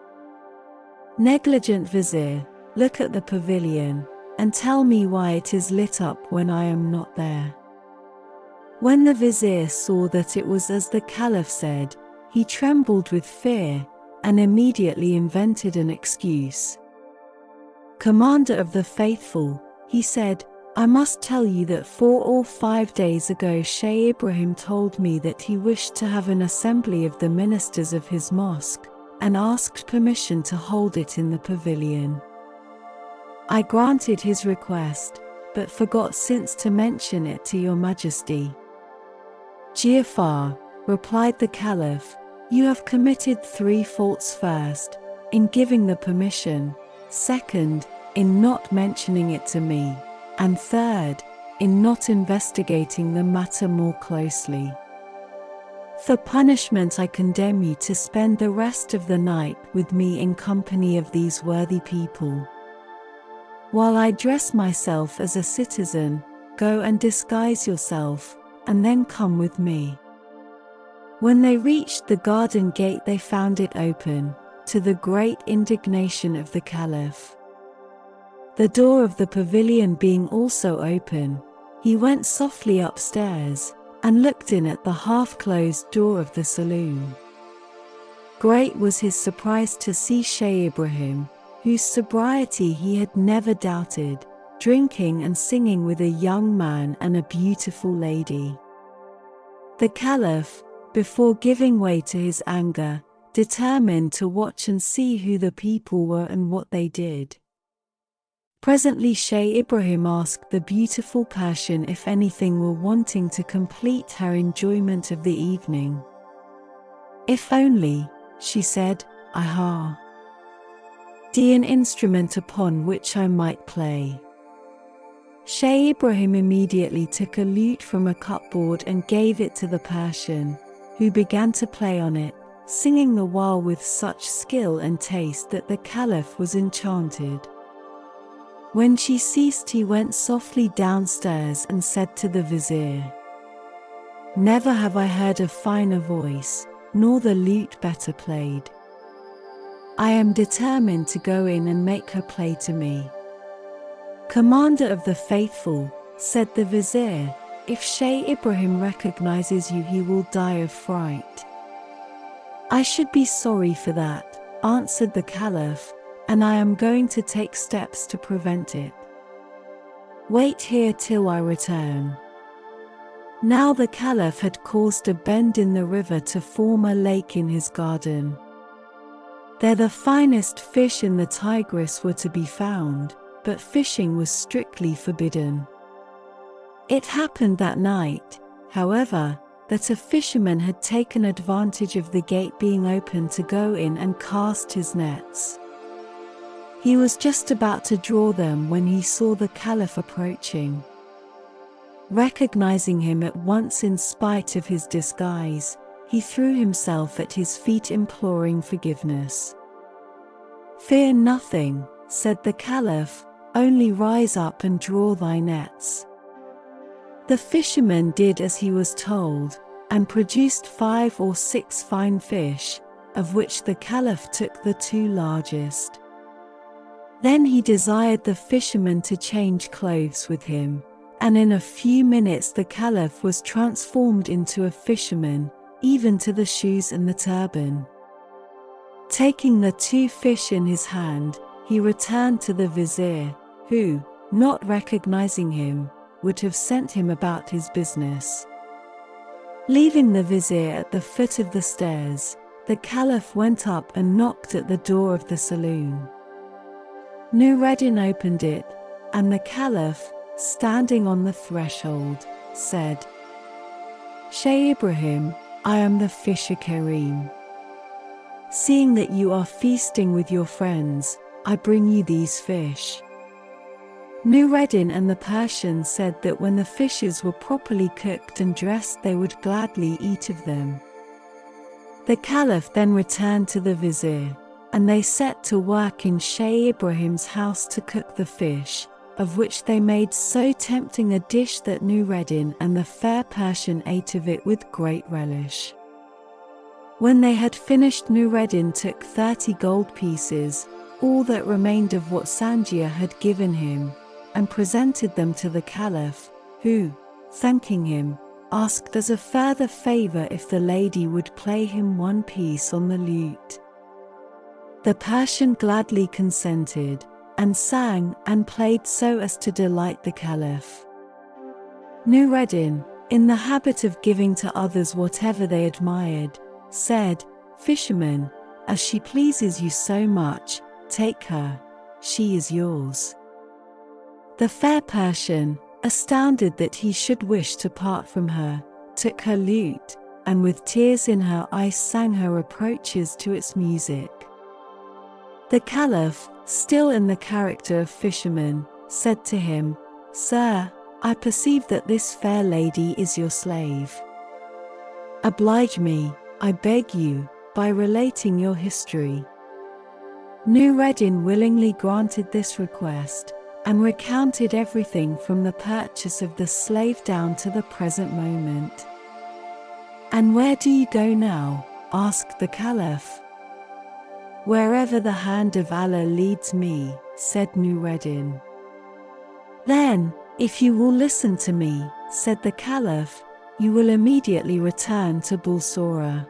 "Negligent Vizier, look at the pavilion, and tell me why it is lit up when I am not there." When the Vizier saw that it was as the Caliph said, he trembled with fear, and immediately invented an excuse. "Commander of the Faithful," he said, "I must tell you that 4 or 5 days ago Shaykh Ibrahim told me that he wished to have an assembly of the ministers of his mosque, and asked permission to hold it in the pavilion. I granted his request, but forgot since to mention it to your majesty." "Ja'far," replied the Caliph, "you have committed 3 faults. First, in giving the permission; second, in not mentioning it to me; and third, in not investigating the matter more closely. For punishment I condemn you to spend the rest of the night with me in company of these worthy people. While I dress myself as a citizen, go and disguise yourself, and then come with me." When they reached the garden gate they found it open, to the great indignation of the Caliph. The door of the pavilion being also open, he went softly upstairs, and looked in at the half-closed door of the saloon. Great was his surprise to see Shaykh Ibrahim, whose sobriety he had never doubted, drinking and singing with a young man and a beautiful lady. The Caliph, before giving way to his anger, determined to watch and see who the people were and what they did. Presently Shaykh Ibrahim asked the beautiful Persian if anything were wanting to complete her enjoyment of the evening. "If only," she said, "I ha d an instrument upon which I might play." Shaykh Ibrahim immediately took a lute from a cupboard and gave it to the Persian, who began to play on it, singing the while with such skill and taste that the Caliph was enchanted. When she ceased he went softly downstairs and said to the Vizier, "Never have I heard a finer voice, nor the lute better played. I am determined to go in and make her play to me." "Commander of the Faithful," said the Vizier, "if Shaykh Ibrahim recognizes you he will die of fright." "I should be sorry for that," answered the Caliph, "and I am going to take steps to prevent it. Wait here till I return." Now the Caliph had caused a bend in the river to form a lake in his garden. There the finest fish in the Tigris were to be found, but fishing was strictly forbidden. It happened that night, however, that a fisherman had taken advantage of the gate being open to go in and cast his nets. He was just about to draw them when he saw the Caliph approaching. Recognizing him at once in spite of his disguise, he threw himself at his feet imploring forgiveness. "Fear nothing," said the Caliph, "only rise up and draw thy nets." The fisherman did as he was told, and produced 5 or 6 fine fish, of which the Caliph took the 2 largest. Then he desired the fisherman to change clothes with him, and in a few minutes the Caliph was transformed into a fisherman, even to the shoes and the turban. Taking the 2 fish in his hand, he returned to the Vizier, who, not recognizing him, would have sent him about his business. Leaving the Vizier at the foot of the stairs, the Caliph went up and knocked at the door of the saloon. Nureddin opened it, and the Caliph, standing on the threshold, said, "Shaykh Ibrahim, I am the fisher Karim. Seeing that you are feasting with your friends, I bring you these fish." Nureddin and the Persian said that when the fishes were properly cooked and dressed they would gladly eat of them. The Caliph then returned to the vizier, and they set to work in Shaykh Ibrahim's house to cook the fish, of which they made so tempting a dish that Nureddin and the fair Persian ate of it with great relish. When they had finished, Nureddin took 30 gold pieces, all that remained of what Sanjia had given him, and presented them to the Caliph, who, thanking him, asked as a further favor if the lady would play him one piece on the lute. The Persian gladly consented, and sang and played so as to delight the Caliph. Nureddin, in the habit of giving to others whatever they admired, said, "Fisherman, as she pleases you so much, take her, she is yours." The fair Persian, astounded that he should wish to part from her, took her lute, and with tears in her eyes sang her reproaches to its music. The Caliph, still in the character of fisherman, said to him, "Sir, I perceive that this fair lady is your slave. Oblige me, I beg you, by relating your history." Nureddin willingly granted this request, and recounted everything from the purchase of the slave down to the present moment. "And where do you go now?" asked the Caliph. "Wherever the hand of Allah leads me," said Nureddin. "Then, if you will listen to me," said the Caliph, "you will immediately return to Bulsora.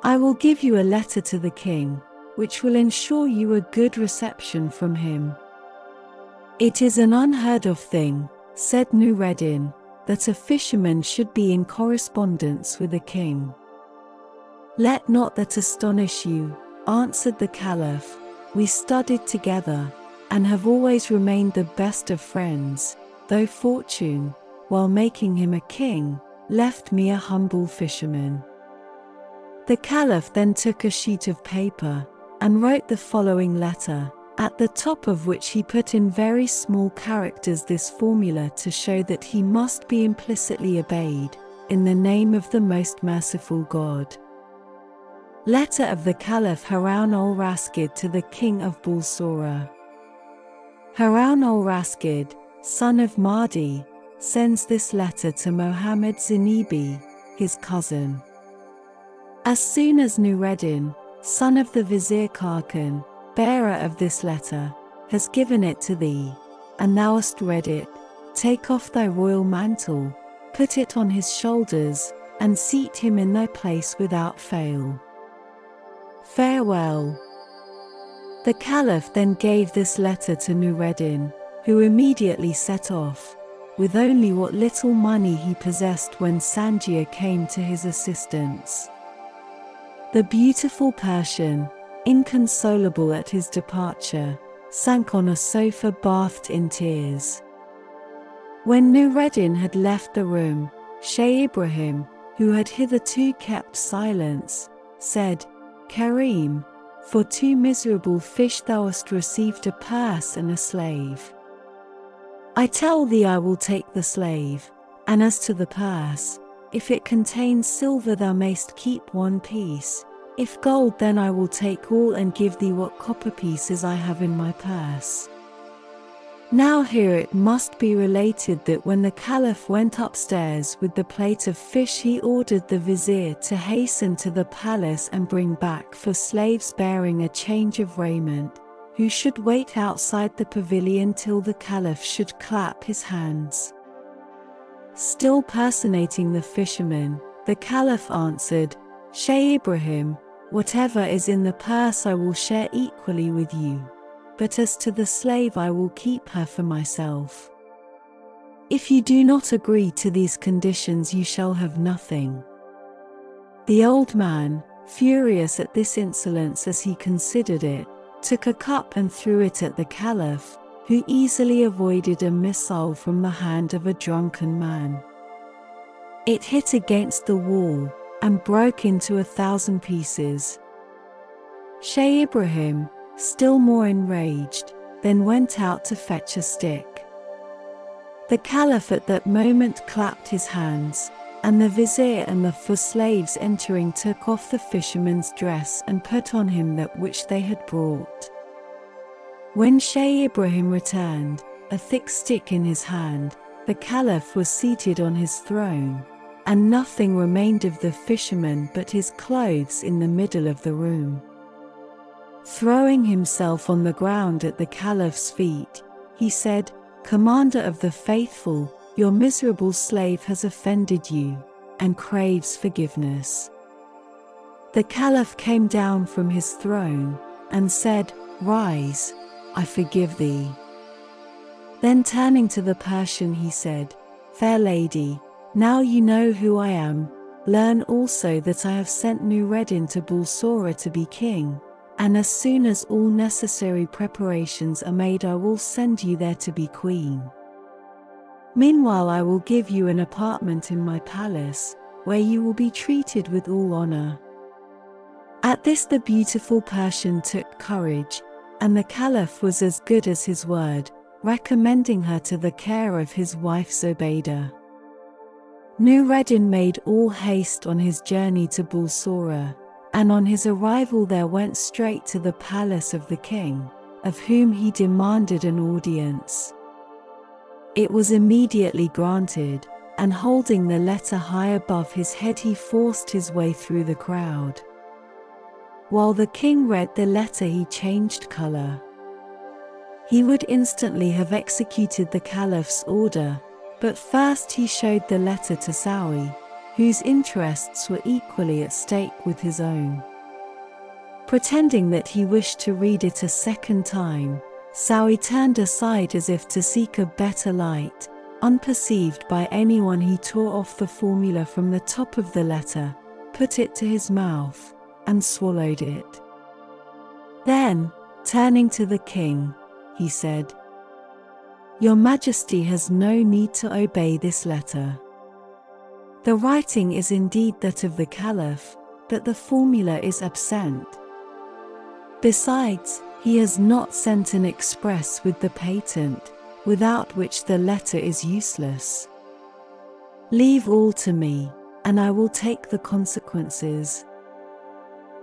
I will give you a letter to the king, which will ensure you a good reception from him." "It is an unheard of thing," said Nureddin, "that a fisherman should be in correspondence with a king." "Let not that astonish you," answered the Caliph. "We studied together, and have always remained the best of friends, though fortune, while making him a king, left me a humble fisherman." The Caliph then took a sheet of paper, and wrote the following letter, at the top of which he put in very small characters this formula to show that he must be implicitly obeyed, in the name of the most merciful God. Letter of the Caliph Harun al-Rashid to the King of Bulsora. Harun al-Rashid, son of Mahdi, sends this letter to Mohammed Zinibi, his cousin. As soon as Nureddin, son of the Vizier Karkan, bearer of this letter, has given it to thee, and thou hast read it, take off thy royal mantle, put it on his shoulders, and seat him in thy place without fail. Farewell. The Caliph then gave this letter to Nureddin, who immediately set off, with only what little money he possessed when Sanjia came to his assistance. The beautiful Persian, inconsolable at his departure, sank on a sofa bathed in tears. When Nureddin had left the room, Shaykh Ibrahim, who had hitherto kept silence, said, "Karim, for 2 miserable fish thou hast received a purse and a slave. I tell thee I will take the slave, and as to the purse, if it contains silver thou mayst keep 1 piece, if gold then I will take all and give thee what copper pieces I have in my purse." Now here it must be related that when the Caliph went upstairs with the plate of fish he ordered the vizier to hasten to the palace and bring back 4 slaves bearing a change of raiment, who should wait outside the pavilion till the Caliph should clap his hands. Still personating the fisherman, the Caliph answered, "Shaykh Ibrahim, whatever is in the purse I will share equally with you, but as to the slave I will keep her for myself. If you do not agree to these conditions you shall have nothing." The old man, furious at this insolence as he considered it, took a cup and threw it at the Caliph, who easily avoided a missile from the hand of a drunken man. It hit against the wall, and broke into 1,000 pieces. Shaykh Ibrahim, still more enraged, then went out to fetch a stick. The Caliph at that moment clapped his hands, and the vizier and the 4 slaves entering took off the fisherman's dress and put on him that which they had brought. When Shaykh Ibrahim returned, a thick stick in his hand, the Caliph was seated on his throne, and nothing remained of the fisherman but his clothes in the middle of the room. Throwing himself on the ground at the Caliph's feet, he said, "Commander of the faithful, your miserable slave has offended you, and craves forgiveness." The Caliph came down from his throne, and said, "Rise, I forgive thee." Then turning to the Persian he said, "Fair lady, now you know who I am, learn also that I have sent Nureddin to Bulsora to be king, and as soon as all necessary preparations are made I will send you there to be queen. Meanwhile I will give you an apartment in my palace, where you will be treated with all honor." At this the beautiful Persian took courage, and the Caliph was as good as his word, recommending her to the care of his wife Zobayda. Nureddin made all haste on his journey to Bulsora, and on his arrival there went straight to the palace of the king, of whom he demanded an audience. It was immediately granted, and holding the letter high above his head he forced his way through the crowd. While the king read the letter he changed color. He would instantly have executed the Caliph's order, but first he showed the letter to Sawi, whose interests were equally at stake with his own. Pretending that he wished to read it a second time, Sawi turned aside as if to seek a better light. Unperceived by anyone he tore off the formula from the top of the letter, put it to his mouth, and swallowed it. Then, turning to the king, he said, "Your Majesty has no need to obey this letter. The writing is indeed that of the Caliph, but the formula is absent. Besides, he has not sent an express with the patent, without which the letter is useless. Leave all to me, and I will take the consequences."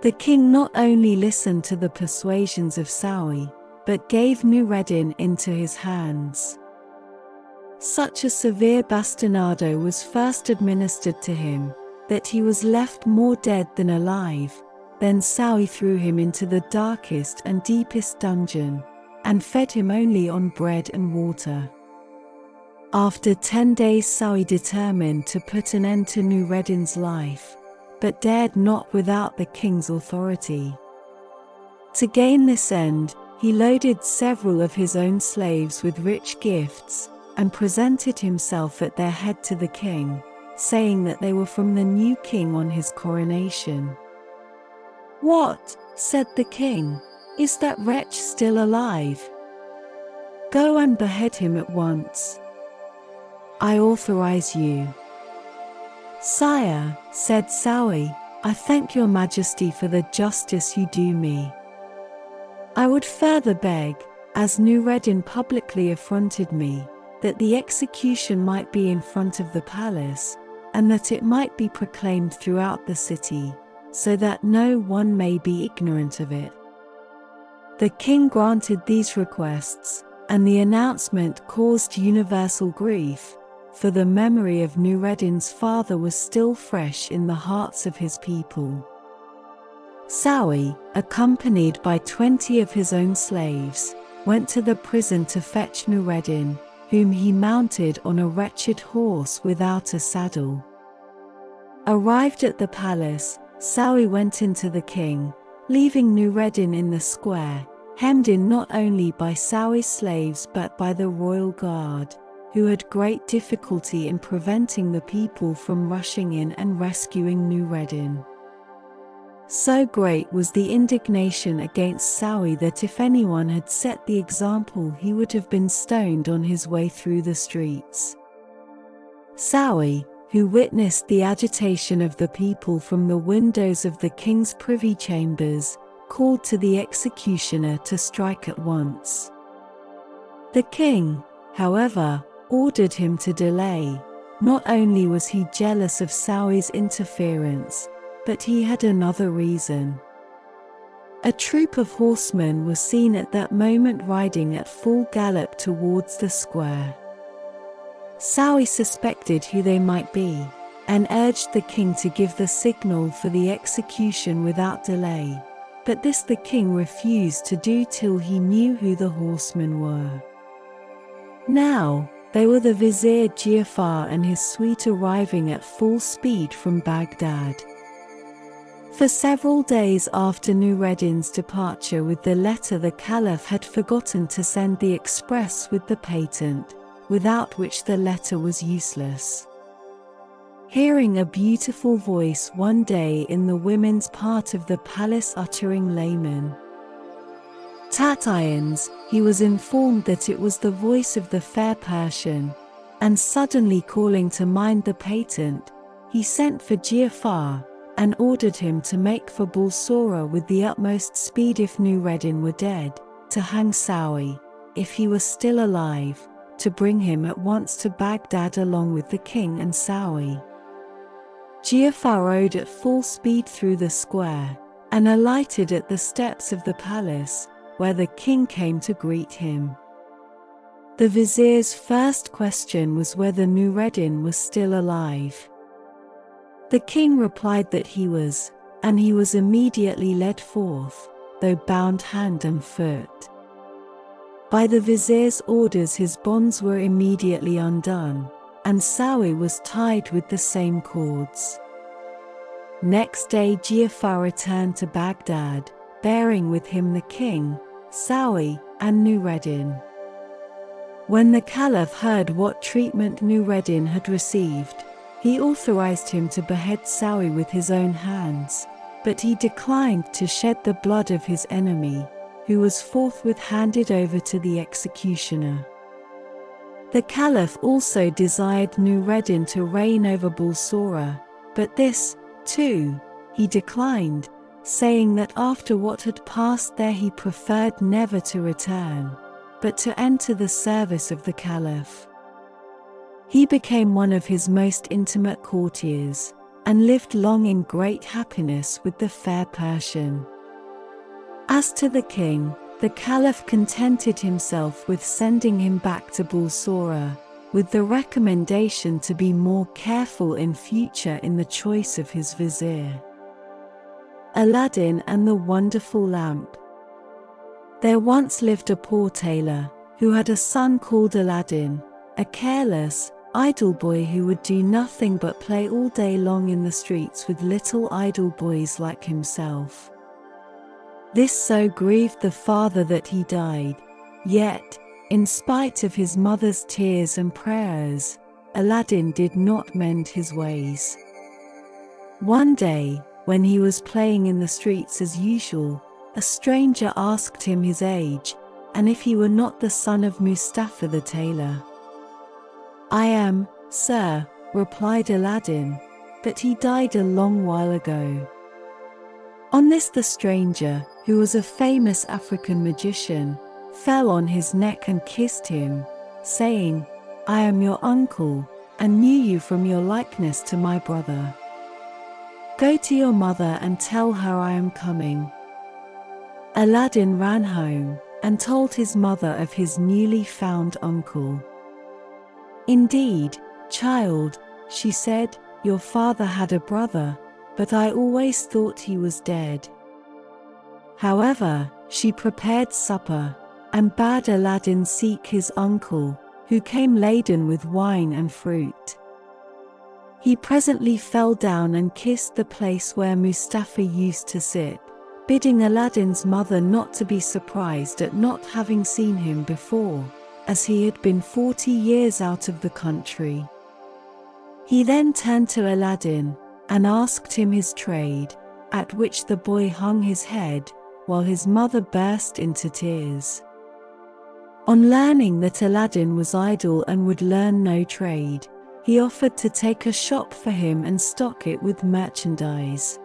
The king not only listened to the persuasions of Sawi, but gave Nureddin into his hands. Such a severe bastinado was first administered to him, that he was left more dead than alive. Then Sawi threw him into the darkest and deepest dungeon, and fed him only on bread and water. After 10 days Sawi determined to put an end to Nureddin's life, but dared not without the king's authority. To gain this end, he loaded several of his own slaves with rich gifts, and presented himself at their head to the king, saying that they were from the new king on his coronation. "What?" said the king. "Is that wretch still alive? Go and behead him at once. I authorize you." "Sire," said Sawi, "I thank your Majesty for the justice you do me. I would further beg, as Nureddin publicly affronted me, that the execution might be in front of the palace, and that it might be proclaimed throughout the city, so that no one may be ignorant of it." The king granted these requests, and the announcement caused universal grief, for the memory of Nureddin's father was still fresh in the hearts of his people. Sawi, accompanied by 20 of his own slaves, went to the prison to fetch Nureddin, whom he mounted on a wretched horse without a saddle. Arrived at the palace, Sawi went into the king, leaving Nureddin in the square, hemmed in not only by Sawi's slaves but by the royal guard, who had great difficulty in preventing the people from rushing in and rescuing Nureddin. So great was the indignation against Sawi that if anyone had set the example he would have been stoned on his way through the streets. Sawi, who witnessed the agitation of the people from the windows of the king's privy chambers, called to the executioner to strike at once. The king, however, ordered him to delay. Not only was he jealous of Saoui's interference, but he had another reason. A troop of horsemen was seen at that moment riding at full gallop towards the square. Saoui suspected who they might be, and urged the king to give the signal for the execution without delay, but this the king refused to do till he knew who the horsemen were. Now, they were the vizier Giafar and his suite arriving at full speed from Baghdad. For several days after Nureddin's departure with the letter, the Caliph had forgotten to send the express with the patent, without which the letter was useless. Hearing a beautiful voice one day in the women's part of the palace uttering Layman Tatayans, he was informed that it was the voice of the fair Persian, and suddenly calling to mind the patent, he sent for Giafar, and ordered him to make for Balsora with the utmost speed if Nureddin were dead, to hang Saoui, if he was still alive, to bring him at once to Baghdad along with the king and Saoui. Giafar rode at full speed through the square, and alighted at the steps of the palace, where the king came to greet him. The vizier's first question was whether Nureddin was still alive. The king replied that he was, and he was immediately led forth, though bound hand and foot. By the vizier's orders his bonds were immediately undone, and Saoui was tied with the same cords. Next day Giafar returned to Baghdad, bearing with him the king, Saoui, and Nureddin. When the Caliph heard what treatment Nureddin had received, he authorized him to behead Saoui with his own hands, but he declined to shed the blood of his enemy, who was forthwith handed over to the executioner. The Caliph also desired Nureddin to reign over Balsora, but this, too, he declined, saying that after what had passed there he preferred never to return, but to enter the service of the Caliph. He became one of his most intimate courtiers, and lived long in great happiness with the fair Persian. As to the king, the Caliph contented himself with sending him back to Balsora, with the recommendation to be more careful in future in the choice of his vizier. Aladdin and the Wonderful Lamp. There once lived a poor tailor, who had a son called Aladdin, a careless, idle boy who would do nothing but play all day long in the streets with little idle boys like himself. This so grieved the father that he died, yet, in spite of his mother's tears and prayers, Aladdin did not mend his ways. One day, when he was playing in the streets as usual, a stranger asked him his age, and if he were not the son of Mustafa the tailor. "I am, sir," replied Aladdin, "but he died a long while ago." On this the stranger, who was a famous African magician, fell on his neck and kissed him, saying, "I am your uncle, and knew you from your likeness to my brother. Go to your mother and tell her I am coming." Aladdin ran home, and told his mother of his newly found uncle. "Indeed, child," she said, "your father had a brother, but I always thought he was dead." However, she prepared supper, and bade Aladdin seek his uncle, who came laden with wine and fruit. He presently fell down and kissed the place where Mustafa used to sit, bidding Aladdin's mother not to be surprised at not having seen him before, as he had been 40 years out of the country. He then turned to Aladdin, and asked him his trade, at which the boy hung his head, while his mother burst into tears. On learning that Aladdin was idle and would learn no trade, he offered to take a shop for him and stock it with merchandise.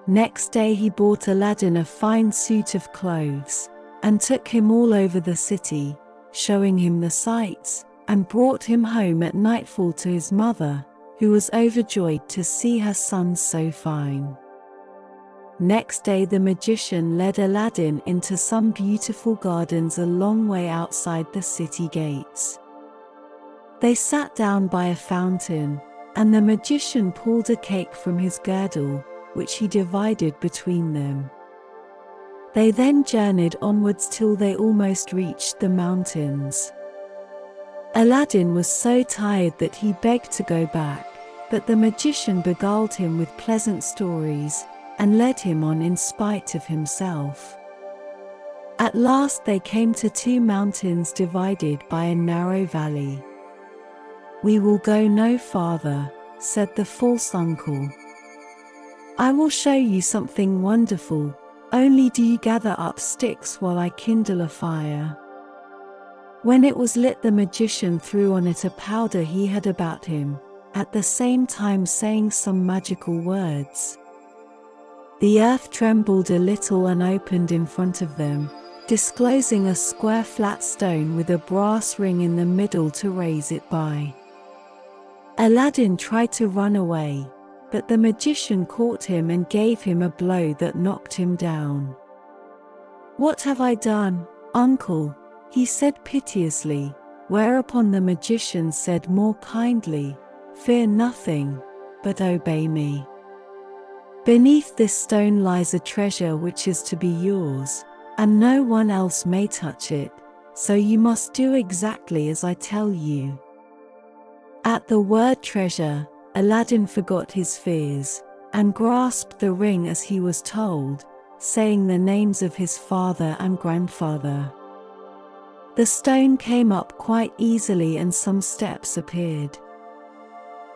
Next day he bought Aladdin a fine suit of clothes, and took him all over the city, showing him the sights, and brought him home at nightfall to his mother, who was overjoyed to see her son so fine. Next day the magician led Aladdin into some beautiful gardens a long way outside the city gates. They sat down by a fountain, and the magician pulled a cake from his girdle, which he divided between them. They then journeyed onwards till they almost reached the mountains. Aladdin was so tired that he begged to go back, but the magician beguiled him with pleasant stories, and led him on in spite of himself. At last they came to two mountains divided by a narrow valley. "We will go no farther," said the false uncle. "I will show you something wonderful, only do you gather up sticks while I kindle a fire." When it was lit, the magician threw on it a powder he had about him, at the same time saying some magical words. The earth trembled a little and opened in front of them, disclosing a square flat stone with a brass ring in the middle to raise it by. Aladdin tried to run away, but the magician caught him and gave him a blow that knocked him down. "What have I done, uncle?" he said piteously, whereupon the magician said more kindly, "Fear nothing, but obey me. Beneath this stone lies a treasure which is to be yours, and no one else may touch it, so you must do exactly as I tell you." At the word treasure, Aladdin forgot his fears, and grasped the ring as he was told, saying the names of his father and grandfather. The stone came up quite easily and some steps appeared.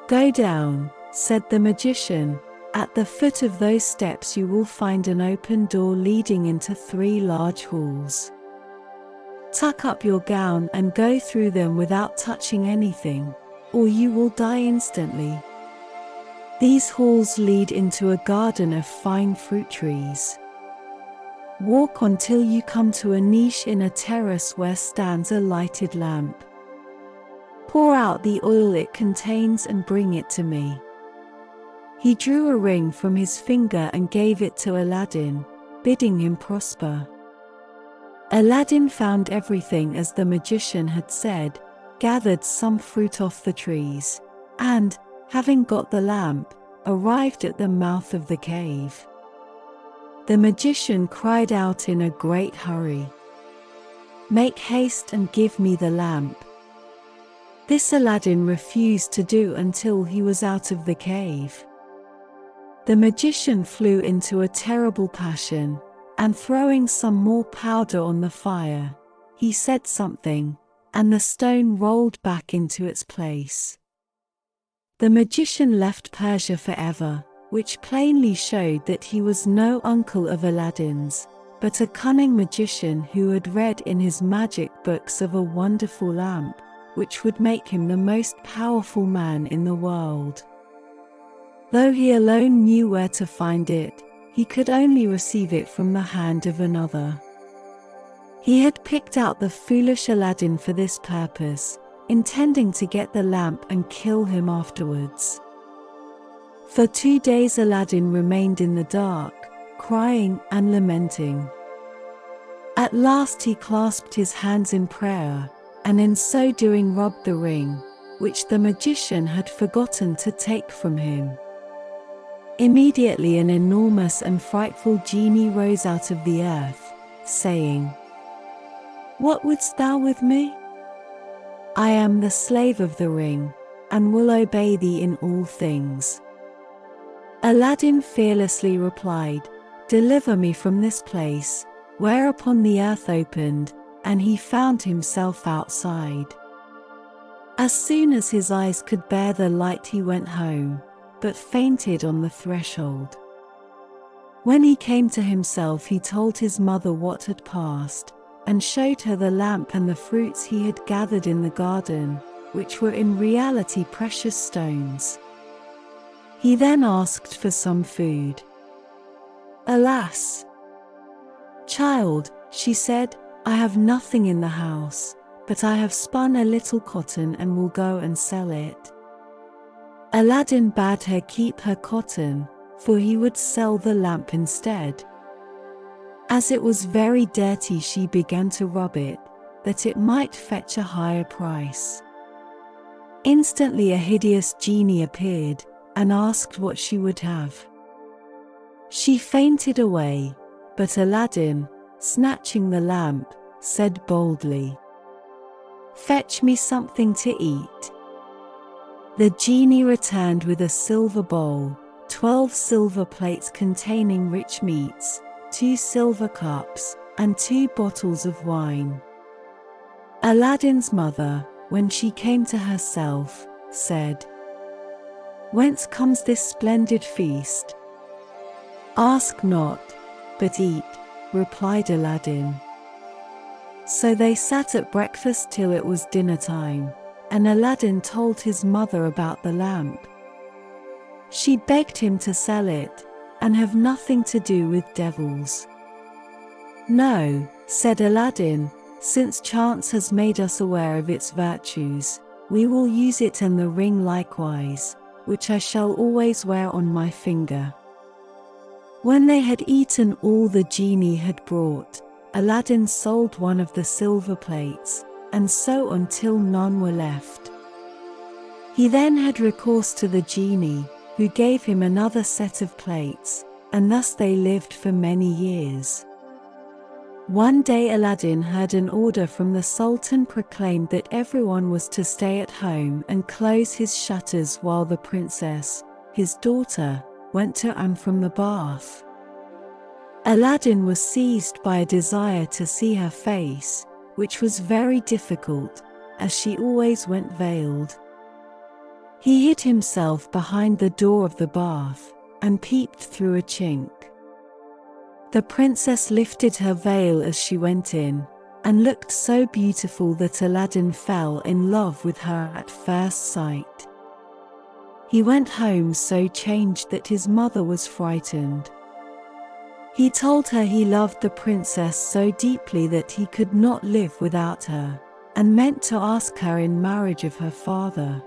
"Go down," said the magician. "At the foot of those steps you will find an open door leading into 3 large halls. Tuck up your gown and go through them without touching anything, or you will die instantly. These halls lead into a garden of fine fruit trees. Walk until you come to a niche in a terrace where stands a lighted lamp. Pour out the oil it contains and bring it to me." He drew a ring from his finger and gave it to Aladdin, bidding him prosper. Aladdin found everything as the magician had said, gathered some fruit off the trees, and, having got the lamp, arrived at the mouth of the cave. The magician cried out in a great hurry, "Make haste and give me the lamp." This Aladdin refused to do until he was out of the cave. The magician flew into a terrible passion, and throwing some more powder on the fire, he said something, and the stone rolled back into its place. The magician left Persia forever, which plainly showed that he was no uncle of Aladdin's, but a cunning magician who had read in his magic books of a wonderful lamp, which would make him the most powerful man in the world. Though he alone knew where to find it, he could only receive it from the hand of another. He had picked out the foolish Aladdin for this purpose, intending to get the lamp and kill him afterwards. For 2 days Aladdin remained in the dark, crying and lamenting. At last he clasped his hands in prayer, and in so doing rubbed the ring, which the magician had forgotten to take from him. Immediately an enormous and frightful genie rose out of the earth, saying, "What wouldst thou with me? I am the slave of the ring, and will obey thee in all things." Aladdin fearlessly replied, "Deliver me from this place," whereupon the earth opened, and he found himself outside. As soon as his eyes could bear the light he went home, but fainted on the threshold. When he came to himself he told his mother what had passed, and showed her the lamp and the fruits he had gathered in the garden, which were in reality precious stones. He then asked for some food. "Alas, child," she said, "I have nothing in the house, but I have spun a little cotton and will go and sell it." Aladdin bade her keep her cotton, for he would sell the lamp instead. As it was very dirty, she began to rub it, that it might fetch a higher price. Instantly a hideous genie appeared, and asked what she would have. She fainted away, but Aladdin, snatching the lamp, said boldly, "Fetch me something to eat." The genie returned with a silver bowl, 12 silver plates containing rich meats, 2 silver cups, and 2 bottles of wine. Aladdin's mother, when she came to herself, said, "Whence comes this splendid feast?" "Ask not, but eat," replied Aladdin. So they sat at breakfast till it was dinner time, and Aladdin told his mother about the lamp. She begged him to sell it, and have nothing to do with devils. "No," said Aladdin, "since chance has made us aware of its virtues, we will use it and the ring likewise, which I shall always wear on my finger." When they had eaten all the genie had brought, Aladdin sold one of the silver plates, and so until none were left. He then had recourse to the genie, who gave him another set of plates, and thus they lived for many years. One day Aladdin heard an order from the Sultan proclaimed that everyone was to stay at home and close his shutters while the princess, his daughter, went to and from the bath. Aladdin was seized by a desire to see her face, which was very difficult, as she always went veiled. He hid himself behind the door of the bath, and peeped through a chink. The princess lifted her veil as she went in, and looked so beautiful that Aladdin fell in love with her at first sight. He went home so changed that his mother was frightened. He told her he loved the princess so deeply that he could not live without her, and meant to ask her in marriage of her father.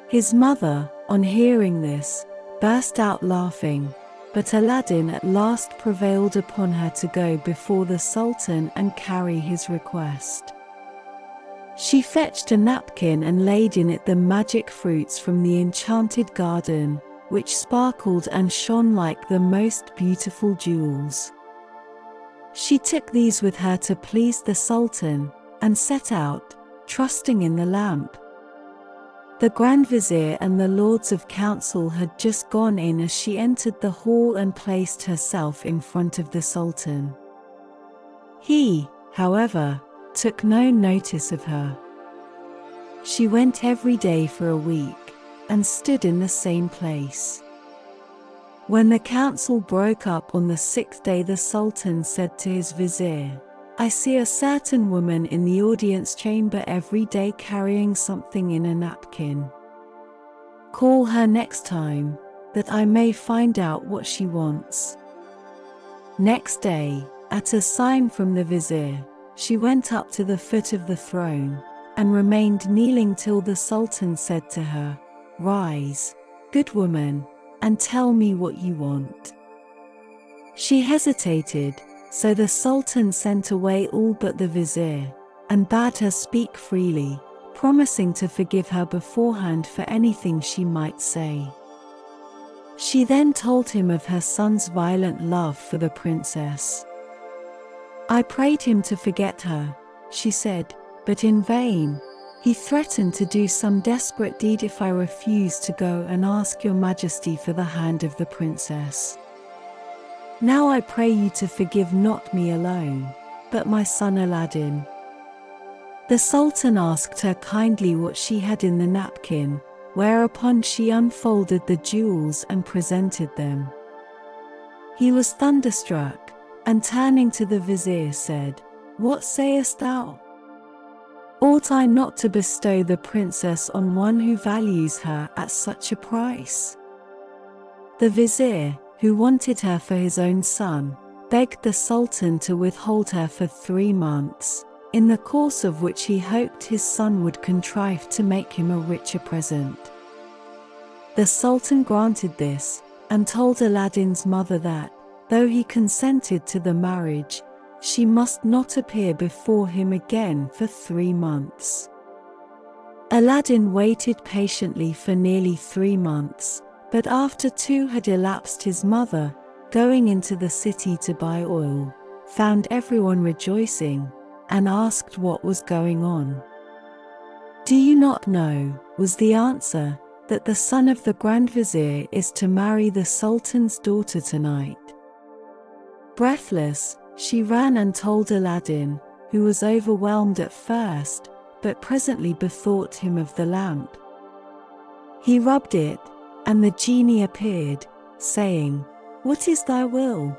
His mother, on hearing this, burst out laughing, but Aladdin at last prevailed upon her to go before the Sultan and carry his request. She fetched a napkin and laid in it the magic fruits from the enchanted garden, which sparkled and shone like the most beautiful jewels. She took these with her to please the Sultan, and set out, trusting in the lamp. The Grand Vizier and the Lords of Council had just gone in as she entered the hall and placed herself in front of the Sultan. He, however, took no notice of her. She went every day for a week, and stood in the same place. When the council broke up on the 6th day, the Sultan said to his vizier, "I see a certain woman in the audience chamber every day carrying something in a napkin. Call her next time, that I may find out what she wants." Next day, at a sign from the vizier, she went up to the foot of the throne, and remained kneeling till the Sultan said to her, "Rise, good woman, and tell me what you want." She hesitated, so the Sultan sent away all but the vizier, and bade her speak freely, promising to forgive her beforehand for anything she might say. She then told him of her son's violent love for the princess. "I prayed him to forget her," she said, "but in vain. He threatened to do some desperate deed if I refused to go and ask your majesty for the hand of the princess. Now I pray you to forgive not me alone, but my son Aladdin." The Sultan asked her kindly what she had in the napkin, whereupon she unfolded the jewels and presented them. He was thunderstruck, and turning to the vizier said, "What sayest thou?" Ought I not to bestow the princess on one who values her at such a price?" The vizier, who wanted her for his own son, begged the sultan to withhold her for 3 months, in the course of which he hoped his son would contrive to make him a richer present. The sultan granted this, and told Aladdin's mother that, though he consented to the marriage, she must not appear before him again for 3 months. Aladdin waited patiently for nearly 3 months, but after 2 had elapsed, his mother, going into the city to buy oil, found everyone rejoicing, and asked what was going on. "Do you not know," was the answer, "that the son of the Grand Vizier is to marry the Sultan's daughter tonight?" Breathless, she ran and told Aladdin, who was overwhelmed at first, but presently bethought him of the lamp. He rubbed it, and the genie appeared, saying, "What is thy will?"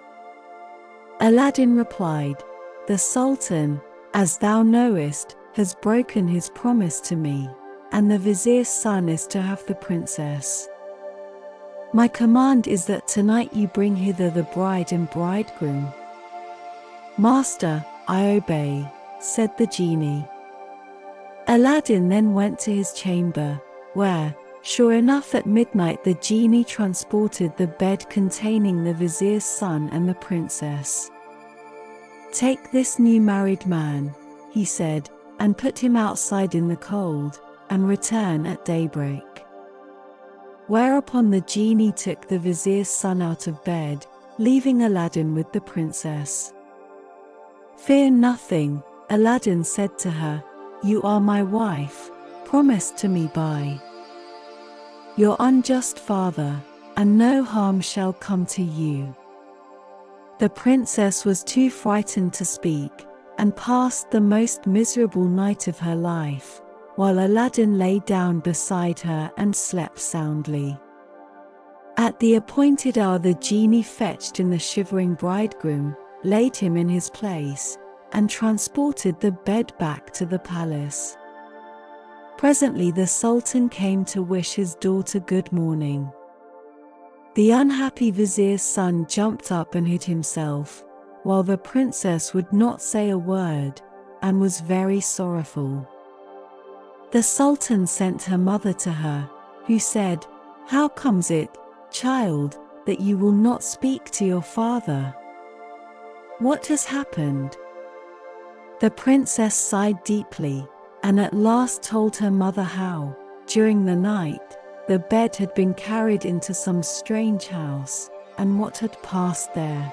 Aladdin replied, "The Sultan, as thou knowest, has broken his promise to me, and the vizier's son is to have the princess. My command is that tonight you bring hither the bride and bridegroom." "Master, I obey," said the genie. Aladdin then went to his chamber, where, sure enough, at midnight the genie transported the bed containing the vizier's son and the princess. "Take this new married man," he said, "and put him outside in the cold, and return at daybreak." Whereupon the genie took the vizier's son out of bed, leaving Aladdin with the princess. "Fear nothing," Aladdin said to her, "you are my wife, promised to me by your unjust father, and no harm shall come to you." The princess was too frightened to speak, and passed the most miserable night of her life, while Aladdin lay down beside her and slept soundly. At the appointed hour the genie fetched in the shivering bridegroom, laid him in his place, and transported the bed back to the palace. Presently the sultan came to wish his daughter good morning. The unhappy vizier's son jumped up and hid himself, while the princess would not say a word, and was very sorrowful. The sultan sent her mother to her, who said, "How comes it, child, that you will not speak to your father? What has happened?" The princess sighed deeply, and at last told her mother how, during the night, the bed had been carried into some strange house, and what had passed there.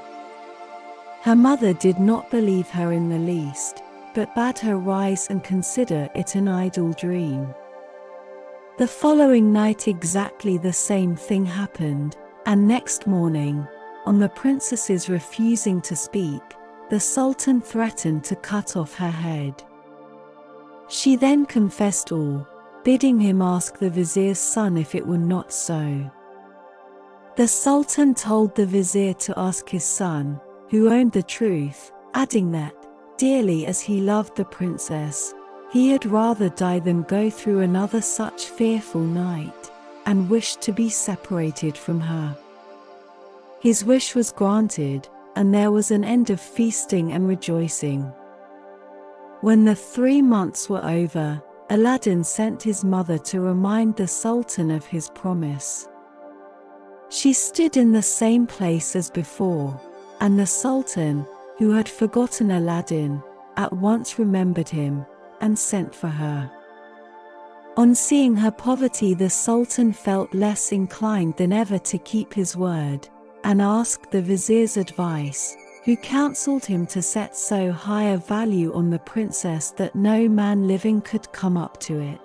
Her mother did not believe her in the least, but bade her rise and consider it an idle dream. The following night exactly the same thing happened, and next morning, on the princess's refusing to speak, the sultan threatened to cut off her head. She then confessed all, bidding him ask the vizier's son if it were not so. The sultan told the vizier to ask his son, who owned the truth, adding that, dearly as he loved the princess, he had rather die than go through another such fearful night, and wished to be separated from her. His wish was granted, and there was an end of feasting and rejoicing. When the 3 months were over, Aladdin sent his mother to remind the sultan of his promise. She stood in the same place as before, and the sultan, who had forgotten Aladdin, at once remembered him, and sent for her. On seeing her poverty, the sultan felt less inclined than ever to keep his word, and asked the vizier's advice, who counseled him to set so high a value on the princess that no man living could come up to it.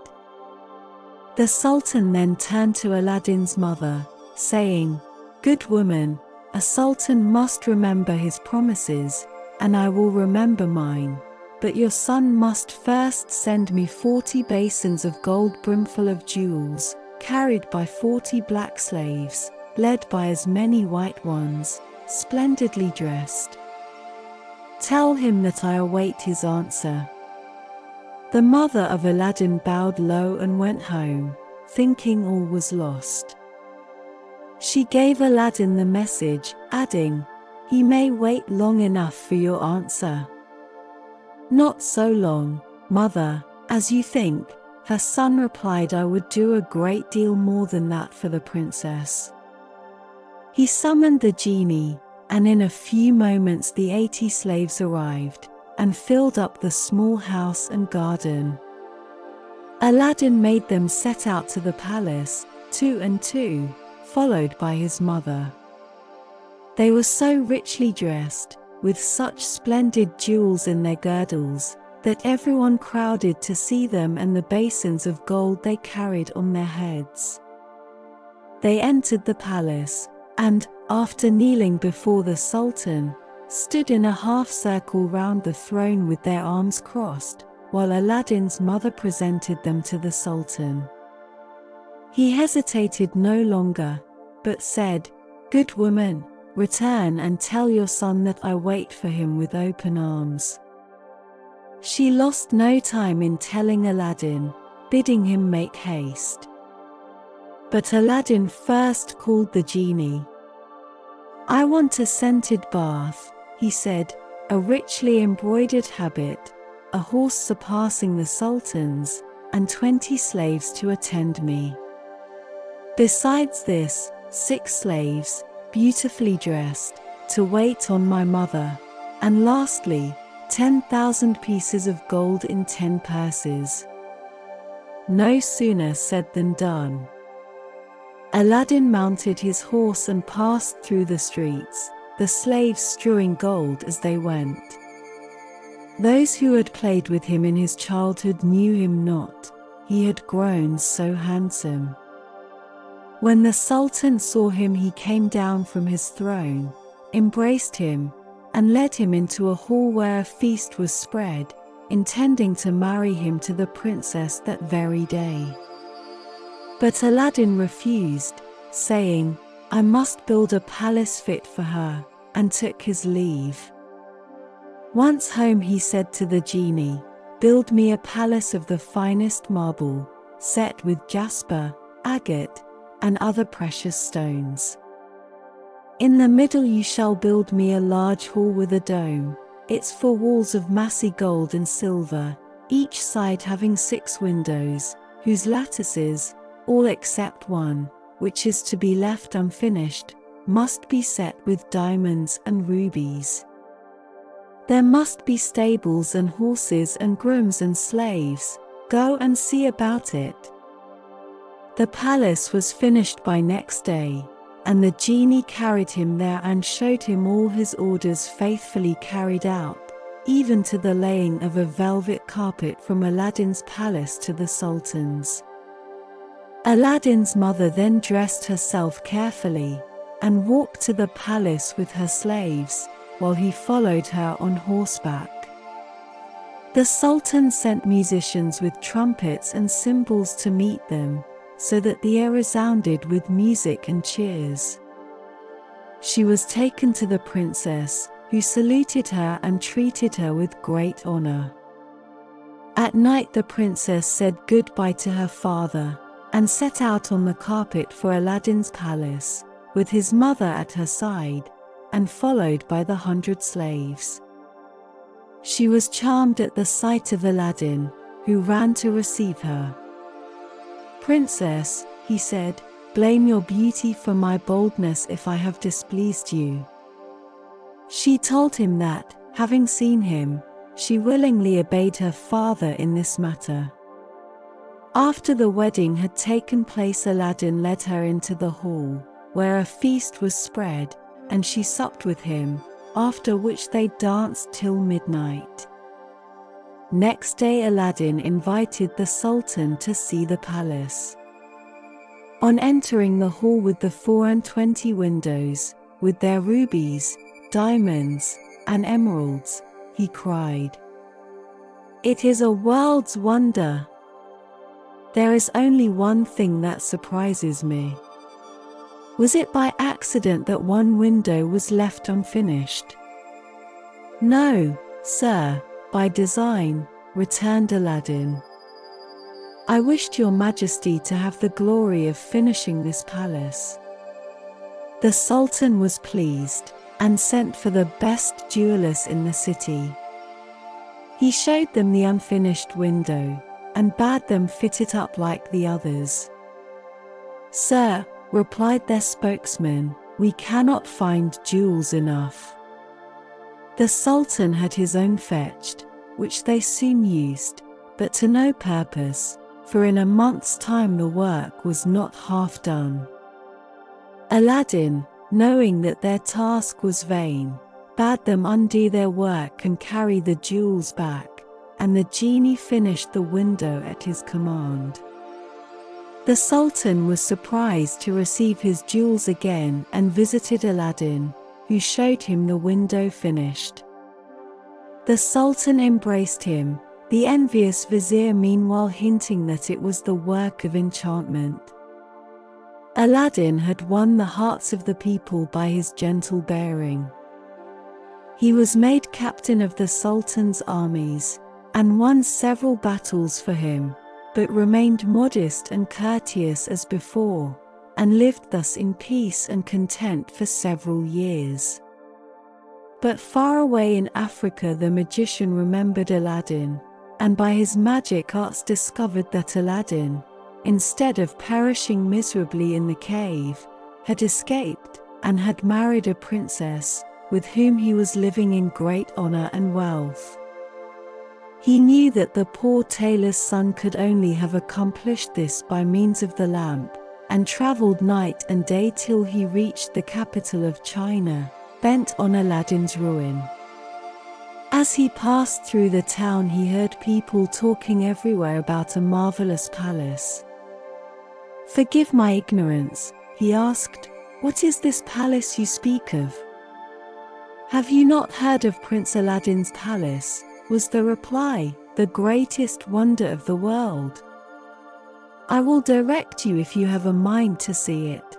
The sultan then turned to Aladdin's mother, saying, "Good woman, a sultan must remember his promises, and I will remember mine, but your son must first send me 40 basins of gold brimful of jewels, carried by 40 black slaves, led by as many white ones, splendidly dressed. Tell him that I await his answer." The mother of Aladdin bowed low and went home, thinking all was lost. She gave Aladdin the message, adding, "He may wait long enough for your answer." "Not so long, mother, as you think," her son replied. "I would do a great deal more than that for the princess." He summoned the genie, and in a few moments the 80 slaves arrived, and filled up the small house and garden. Aladdin made them set out to the palace, 2 and 2, followed by his mother. They were so richly dressed, with such splendid jewels in their girdles, that everyone crowded to see them and the basins of gold they carried on their heads. They entered the palace, and, after kneeling before the Sultan, stood in a half-circle round the throne with their arms crossed, while Aladdin's mother presented them to the Sultan. He hesitated no longer, but said, "Good woman, return and tell your son that I wait for him with open arms." She lost no time in telling Aladdin, bidding him make haste. But Aladdin first called the genie. "I want a scented bath," he said, "a richly embroidered habit, a horse surpassing the Sultan's, and 20 slaves to attend me. Besides this, 6 slaves, beautifully dressed, to wait on my mother, and lastly, 10,000 pieces of gold in 10 purses." No sooner said than done. Aladdin mounted his horse and passed through the streets, the slaves strewing gold as they went. Those who had played with him in his childhood knew him not, he had grown so handsome. When the Sultan saw him, he came down from his throne, embraced him, and led him into a hall where a feast was spread, intending to marry him to the princess that very day. But Aladdin refused, saying, "I must build a palace fit for her," and took his leave. Once home, he said to the genie, "Build me a palace of the finest marble, set with jasper, agate, and other precious stones. In the middle you shall build me a large hall with a dome, its 4 walls of massy gold and silver, each side having 6 windows, whose lattices, all except one, which is to be left unfinished, must be set with diamonds and rubies. There must be stables and horses and grooms and slaves. Go and see about it." The palace was finished by next day, and the genie carried him there and showed him all his orders faithfully carried out, even to the laying of a velvet carpet from Aladdin's palace to the Sultan's. Aladdin's mother then dressed herself carefully, and walked to the palace with her slaves, while he followed her on horseback. The Sultan sent musicians with trumpets and cymbals to meet them, so that the air resounded with music and cheers. She was taken to the princess, who saluted her and treated her with great honor. At night the princess said goodbye to her father, and set out on the carpet for Aladdin's palace, with his mother at her side, and followed by the 100 slaves. She was charmed at the sight of Aladdin, who ran to receive her. "Princess," he said, "blame your beauty for my boldness if I have displeased you." She told him that, having seen him, she willingly obeyed her father in this matter. After the wedding had taken place, Aladdin led her into the hall, where a feast was spread, and she supped with him, after which they danced till midnight. Next day Aladdin invited the Sultan to see the palace. On entering the hall with the 24 windows, with their rubies, diamonds, and emeralds, he cried, "It is a world's wonder! There is only one thing that surprises me. Was it by accident that one window was left unfinished?" "No, sir, by design, returned Aladdin. "I wished your Majesty to have the glory of finishing this palace." The Sultan was pleased, and sent for the best jewelers in the city. He showed them the unfinished window, and bade them fit it up like the others. "Sir," replied their spokesman, "we cannot find jewels enough." The Sultan had his own fetched, which they soon used, but to no purpose, for in a month's time the work was not half done. Aladdin, knowing that their task was vain, bade them undo their work and carry the jewels back, and the genie finished the window at his command. The Sultan was surprised to receive his jewels again and visited Aladdin, who showed him the window finished. The Sultan embraced him, the envious vizier meanwhile hinting that it was the work of enchantment. Aladdin had won the hearts of the people by his gentle bearing. He was made captain of the Sultan's armies, and won several battles for him, but remained modest and courteous as before, and lived thus in peace and content for several years. But far away in Africa the magician remembered Aladdin, and by his magic arts discovered that Aladdin, instead of perishing miserably in the cave, had escaped, and had married a princess, with whom he was living in great honor and wealth. He knew that the poor tailor's son could only have accomplished this by means of the lamp, and traveled night and day till he reached the capital of China, bent on Aladdin's ruin. As he passed through the town he heard people talking everywhere about a marvelous palace. "Forgive my ignorance," he asked, "what is this palace you speak of?" "Have you not heard of Prince Aladdin's palace?" was the reply, "the greatest wonder of the world. I will direct you if you have a mind to see it."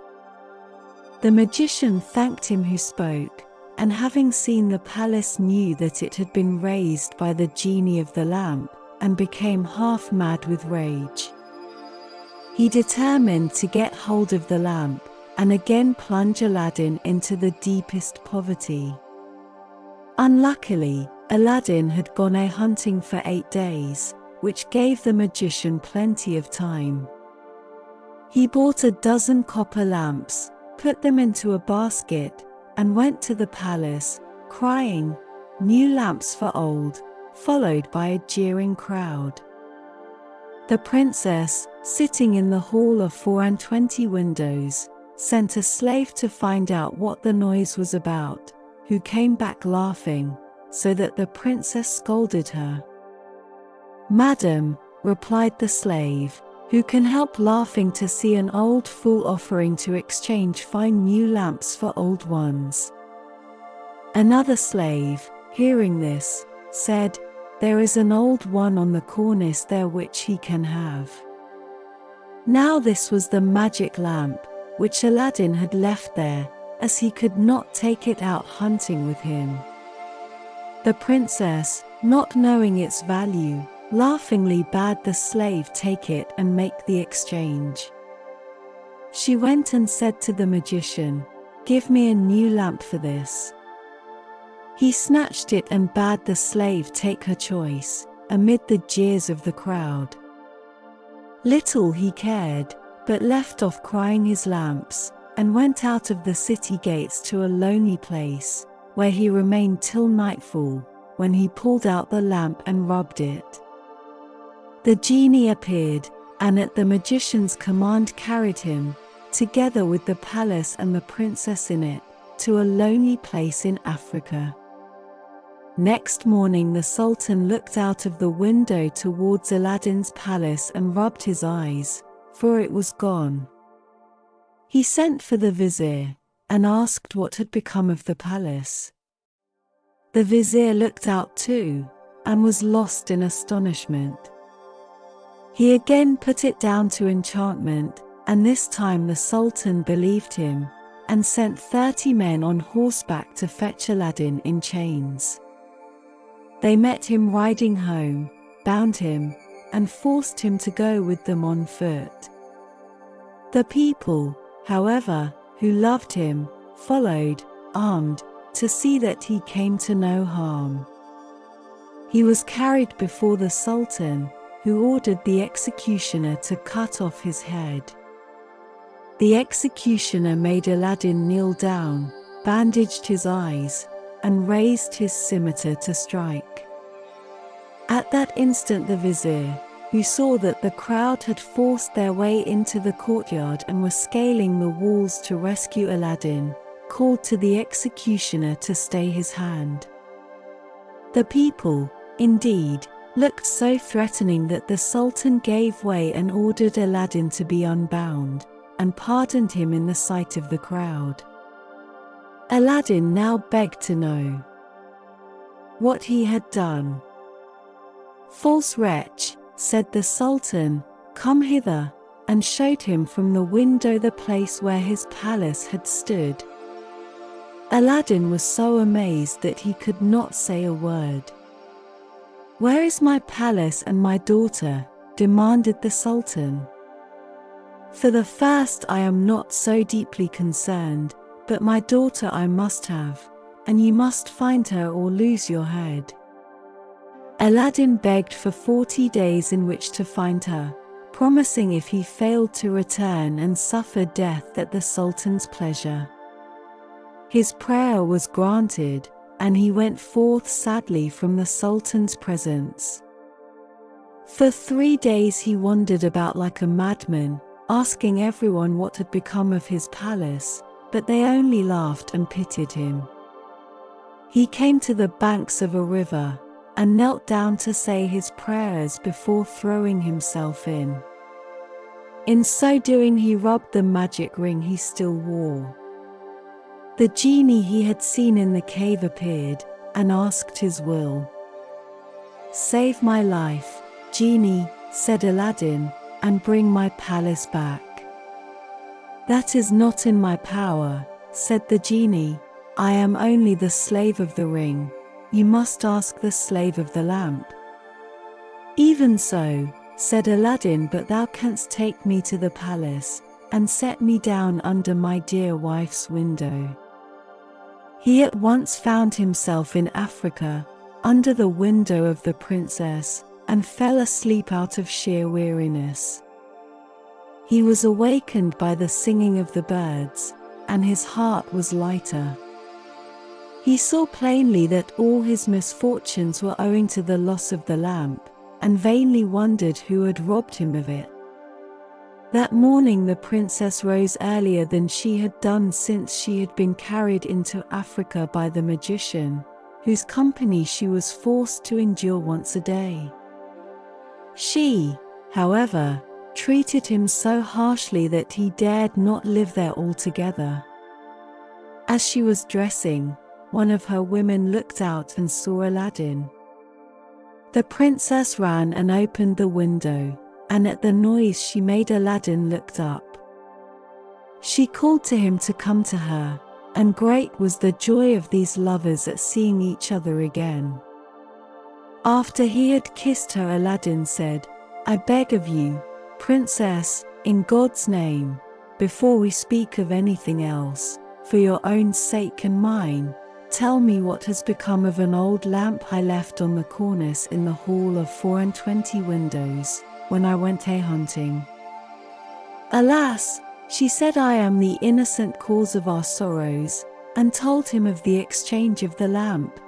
The magician thanked him who spoke, and having seen the palace knew that it had been raised by the genie of the lamp, and became half mad with rage. He determined to get hold of the lamp, and again plunge Aladdin into the deepest poverty. Unluckily, Aladdin had gone a-hunting for 8 days, which gave the magician plenty of time. He bought 12 copper lamps, put them into a basket, and went to the palace, crying, "New lamps for old," followed by a jeering crowd. The princess, sitting in the hall of 24 windows, sent a slave to find out what the noise was about, who came back laughing, so that the princess scolded her. "Madam," replied the slave, "who can help laughing to see an old fool offering to exchange fine new lamps for old ones?" Another slave, hearing this, said, "There is an old one on the cornice there which he can have." Now this was the magic lamp, which Aladdin had left there, as he could not take it out hunting with him. The princess, not knowing its value, laughingly bade the slave take it and make the exchange. She went and said to the magician, "Give me a new lamp for this." He snatched it and bade the slave take her choice, amid the jeers of the crowd. Little he cared, but left off crying his lamps, and went out of the city gates to a lonely place, where he remained till nightfall, when he pulled out the lamp and rubbed it. The genie appeared, and at the magician's command carried him, together with the palace and the princess in it, to a lonely place in Africa. Next morning the Sultan looked out of the window towards Aladdin's palace and rubbed his eyes, for it was gone. He sent for the vizier, and asked what had become of the palace. The vizier looked out too, and was lost in astonishment. He again put it down to enchantment, and this time the Sultan believed him, and sent 30 men on horseback to fetch Aladdin in chains. They met him riding home, bound him, and forced him to go with them on foot. The people, however, who loved him, followed, armed, to see that he came to no harm. He was carried before the Sultan, who ordered the executioner to cut off his head. The executioner made Aladdin kneel down, bandaged his eyes, and raised his scimitar to strike. At that instant the vizier, who saw that the crowd had forced their way into the courtyard and were scaling the walls to rescue Aladdin, called to the executioner to stay his hand. The people, indeed, looked so threatening that the Sultan gave way and ordered Aladdin to be unbound, and pardoned him in the sight of the crowd. Aladdin now begged to know what he had done. "False wretch," said the Sultan, "come hither," and showed him from the window the place where his palace had stood. Aladdin was so amazed that he could not say a word. "Where is my palace and my daughter?" demanded the Sultan. "For the first I am not so deeply concerned, but my daughter I must have, and you must find her or lose your head." Aladdin begged for 40 days in which to find her, promising if he failed to return and suffer death at the Sultan's pleasure. His prayer was granted, and he went forth sadly from the Sultan's presence. For 3 days he wandered about like a madman, asking everyone what had become of his palace, but they only laughed and pitied him. He came to the banks of a river, and knelt down to say his prayers before throwing himself in. In so doing he rubbed the magic ring he still wore. The genie he had seen in the cave appeared, and asked his will. "Save my life, genie," said Aladdin, "and bring my palace back." "That is not in my power," said the genie. "I am only the slave of the ring. You must ask the slave of the lamp." "Even so," said Aladdin, "but thou canst take me to the palace, and set me down under my dear wife's window." He at once found himself in Africa, under the window of the princess, and fell asleep out of sheer weariness. He was awakened by the singing of the birds, and his heart was lighter. He saw plainly that all his misfortunes were owing to the loss of the lamp, and vainly wondered who had robbed him of it. That morning the princess rose earlier than she had done since she had been carried into Africa by the magician, whose company she was forced to endure once a day. She, however, treated him so harshly that he dared not live there altogether. As she was dressing, one of her women looked out and saw Aladdin. The princess ran and opened the window, and at the noise she made Aladdin looked up. She called to him to come to her, and great was the joy of these lovers at seeing each other again. After he had kissed her, Aladdin said, "I beg of you, Princess, in God's name, before we speak of anything else, for your own sake and mine, tell me what has become of an old lamp I left on the cornice in the hall of 24 windows, when I went a-hunting." "Alas," she said, "I am the innocent cause of our sorrows," and told him of the exchange of the lamp.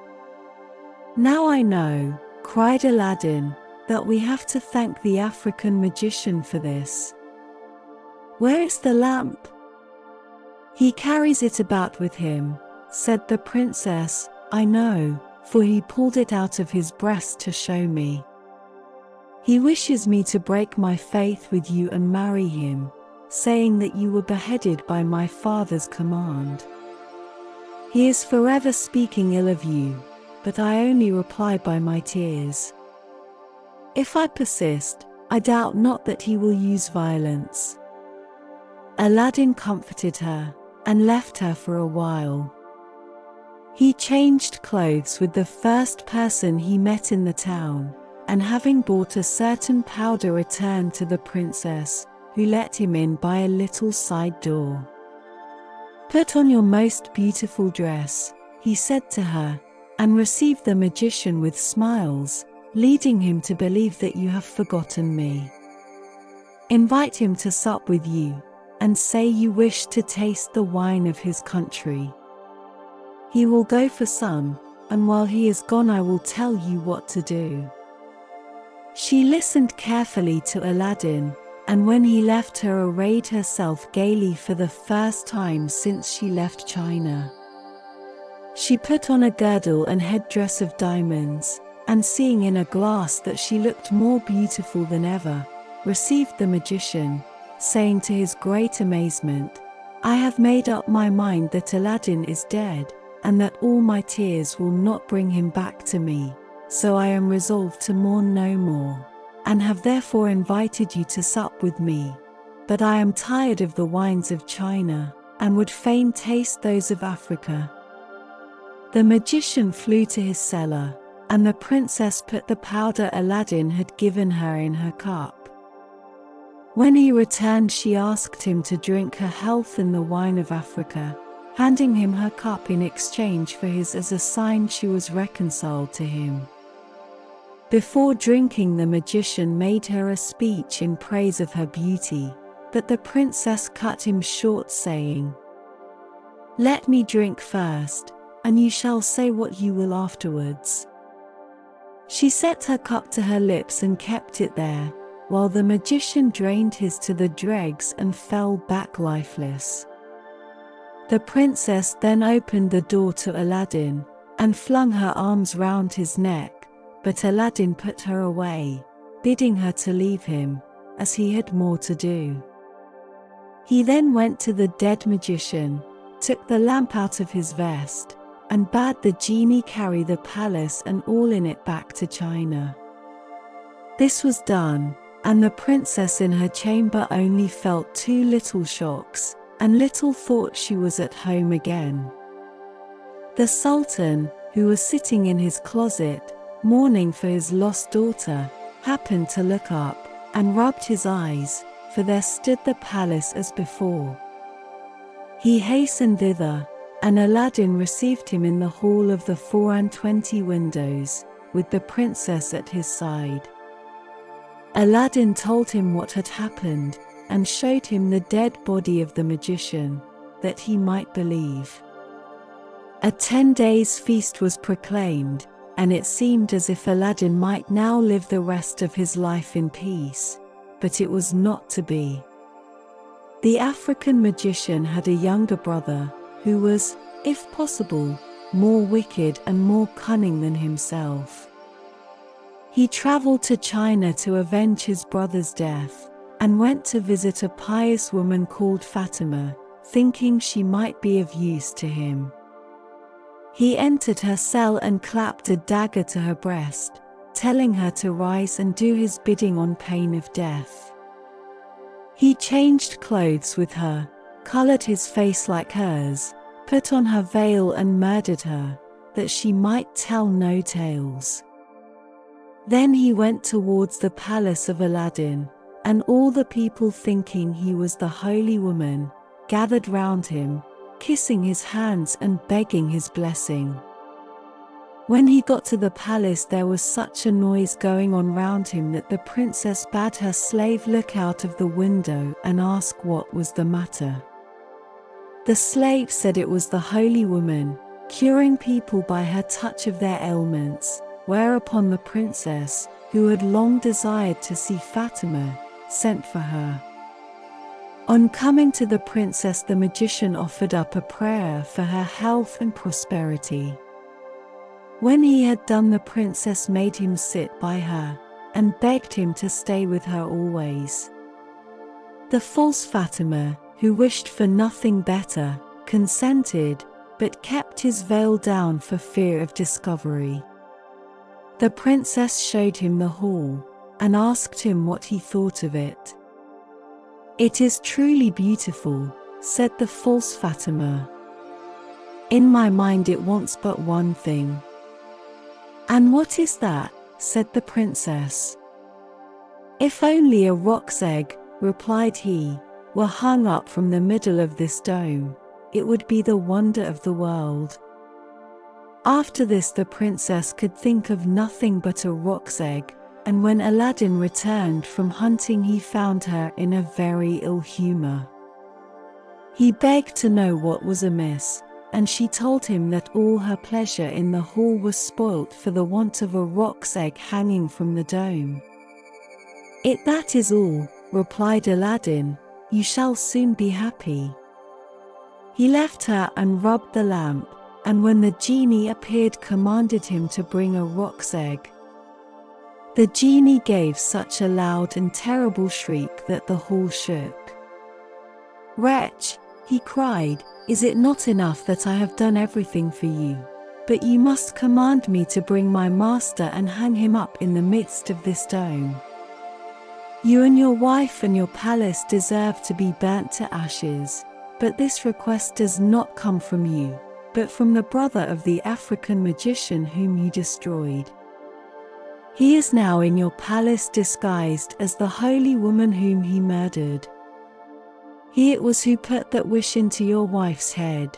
"Now I know," cried Aladdin, "that we have to thank the African magician for this. Where is the lamp?" "He carries it about with him," said the princess. "I know, for he pulled it out of his breast to show me. He wishes me to break my faith with you and marry him, saying that you were beheaded by my father's command. He is forever speaking ill of you, but I only reply by my tears. If I persist, I doubt not that he will use violence." Aladdin comforted her, and left her for a while. He changed clothes with the first person he met in the town, and having bought a certain powder returned to the princess, who let him in by a little side door. "Put on your most beautiful dress," he said to her, "and receive the magician with smiles, leading him to believe that you have forgotten me. Invite him to sup with you, and say you wish to taste the wine of his country. He will go for some, and while he is gone I will tell you what to do." She listened carefully to Aladdin, and when he left her arrayed herself gaily for the first time since she left China. She put on a girdle and headdress of diamonds, and seeing in a glass that she looked more beautiful than ever, received the magician, saying to his great amazement, "I have made up my mind that Aladdin is dead, and that all my tears will not bring him back to me, so I am resolved to mourn no more, and have therefore invited you to sup with me. But I am tired of the wines of China, and would fain taste those of Africa." The magician flew to his cellar, and the princess put the powder Aladdin had given her in her cup. When he returned she asked him to drink her health in the wine of Africa, handing him her cup in exchange for his as a sign she was reconciled to him. Before drinking, the magician made her a speech in praise of her beauty, but the princess cut him short, saying, "Let me drink first, and you shall say what you will afterwards." She set her cup to her lips and kept it there, while the magician drained his to the dregs and fell back lifeless. The princess then opened the door to Aladdin, and flung her arms round his neck, but Aladdin put her away, bidding her to leave him, as he had more to do. He then went to the dead magician, took the lamp out of his vest, and bade the genie carry the palace and all in it back to China. This was done, and the princess in her chamber only felt 2 little shocks, and little thought she was at home again. The Sultan, who was sitting in his closet, mourning for his lost daughter, happened to look up, and rubbed his eyes, for there stood the palace as before. He hastened thither, and Aladdin received him in the hall of the 24 windows, with the princess at his side. Aladdin told him what had happened, and showed him the dead body of the magician, that he might believe. A 10 days' feast was proclaimed, and it seemed as if Aladdin might now live the rest of his life in peace, but it was not to be. The African magician had a younger brother, who was, if possible, more wicked and more cunning than himself. He traveled to China to avenge his brother's death, and went to visit a pious woman called Fatima, thinking she might be of use to him. He entered her cell and clapped a dagger to her breast, telling her to rise and do his bidding on pain of death. He changed clothes with her, colored his face like hers, put on her veil and murdered her, that she might tell no tales. Then he went towards the palace of Aladdin, and all the people, thinking he was the holy woman, gathered round him, kissing his hands and begging his blessing. When he got to the palace there was such a noise going on round him that the princess bade her slave look out of the window and ask what was the matter. The slave said it was the holy woman, curing people by her touch of their ailments, whereupon the princess, who had long desired to see Fatima, sent for her. On coming to the princess, the magician offered up a prayer for her health and prosperity. When he had done, the princess made him sit by her, and begged him to stay with her always. The false Fatima, who wished for nothing better, consented, but kept his veil down for fear of discovery. The princess showed him the hall, and asked him what he thought of it. "It is truly beautiful," said the false Fatima. "In my mind it wants but one thing." "And what is that?" said the princess. "If only a roc's egg," replied he, "were hung up from the middle of this dome, it would be the wonder of the world." After this the princess could think of nothing but a roc's egg, and when Aladdin returned from hunting he found her in a very ill humor. He begged to know what was amiss, and she told him that all her pleasure in the hall was spoilt for the want of a roc's egg hanging from the dome. "That is all," replied Aladdin, "you shall soon be happy." He left her and rubbed the lamp, and when the genie appeared commanded him to bring a roc's egg. The genie gave such a loud and terrible shriek that the hall shook. "Wretch," he cried, "is it not enough that I have done everything for you? But you must command me to bring my master and hang him up in the midst of this dome. You and your wife and your palace deserve to be burnt to ashes, but this request does not come from you, but from the brother of the African magician whom you destroyed. He is now in your palace disguised as the holy woman whom he murdered. He it was who put that wish into your wife's head.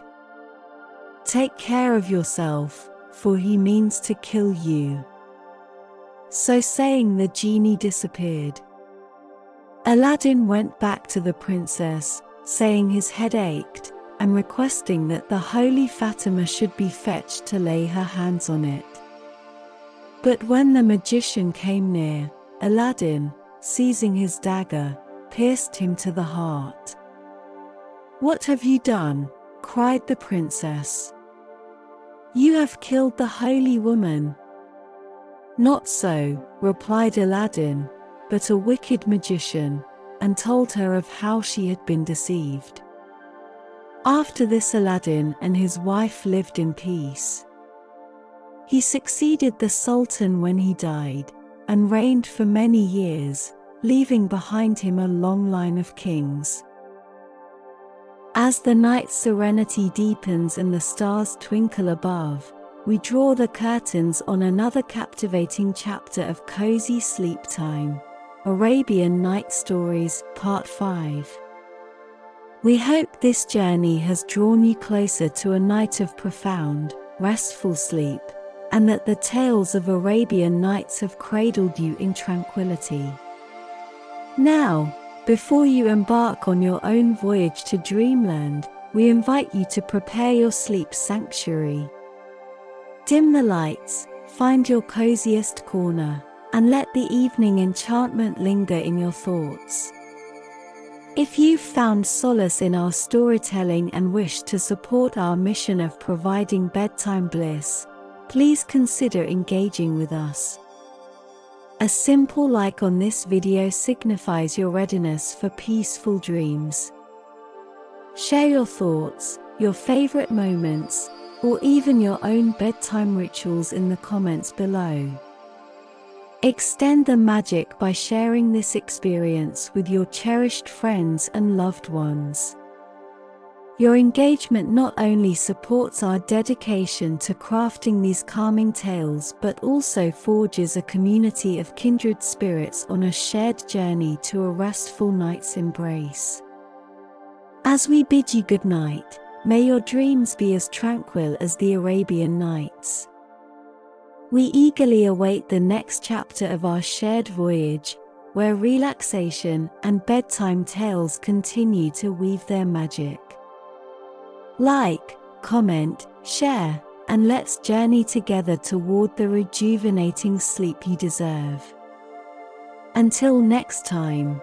Take care of yourself, for he means to kill you." So saying, the genie disappeared. Aladdin went back to the princess, saying his head ached, and requesting that the holy Fatima should be fetched to lay her hands on it. But when the magician came near, Aladdin, seizing his dagger, pierced him to the heart. "What have you done?" cried the princess. "You have killed the holy woman." "Not so," replied Aladdin, "but a wicked magician," and told her of how she had been deceived. After this Aladdin and his wife lived in peace. He succeeded the Sultan when he died, and reigned for many years, leaving behind him a long line of kings. As the night's serenity deepens and the stars twinkle above, we draw the curtains on another captivating chapter of cozy sleep time. Arabian Night Stories, Part 5. We hope this journey has drawn you closer to a night of profound, restful sleep, and that the tales of Arabian Nights have cradled you in tranquility. Now, before you embark on your own voyage to dreamland, we invite you to prepare your sleep sanctuary. Dim the lights, find your coziest corner, and let the evening enchantment linger in your thoughts. If you've found solace in our storytelling and wish to support our mission of providing bedtime bliss, please consider engaging with us. A simple like on this video signifies your readiness for peaceful dreams. Share your thoughts, your favorite moments, or even your own bedtime rituals in the comments below. Extend the magic by sharing this experience with your cherished friends and loved ones. Your engagement not only supports our dedication to crafting these calming tales but also forges a community of kindred spirits on a shared journey to a restful night's embrace. As we bid you good night, may your dreams be as tranquil as the Arabian Nights. We eagerly await the next chapter of our shared voyage, where relaxation and bedtime tales continue to weave their magic. Like, comment, share, and let's journey together toward the rejuvenating sleep you deserve. Until next time.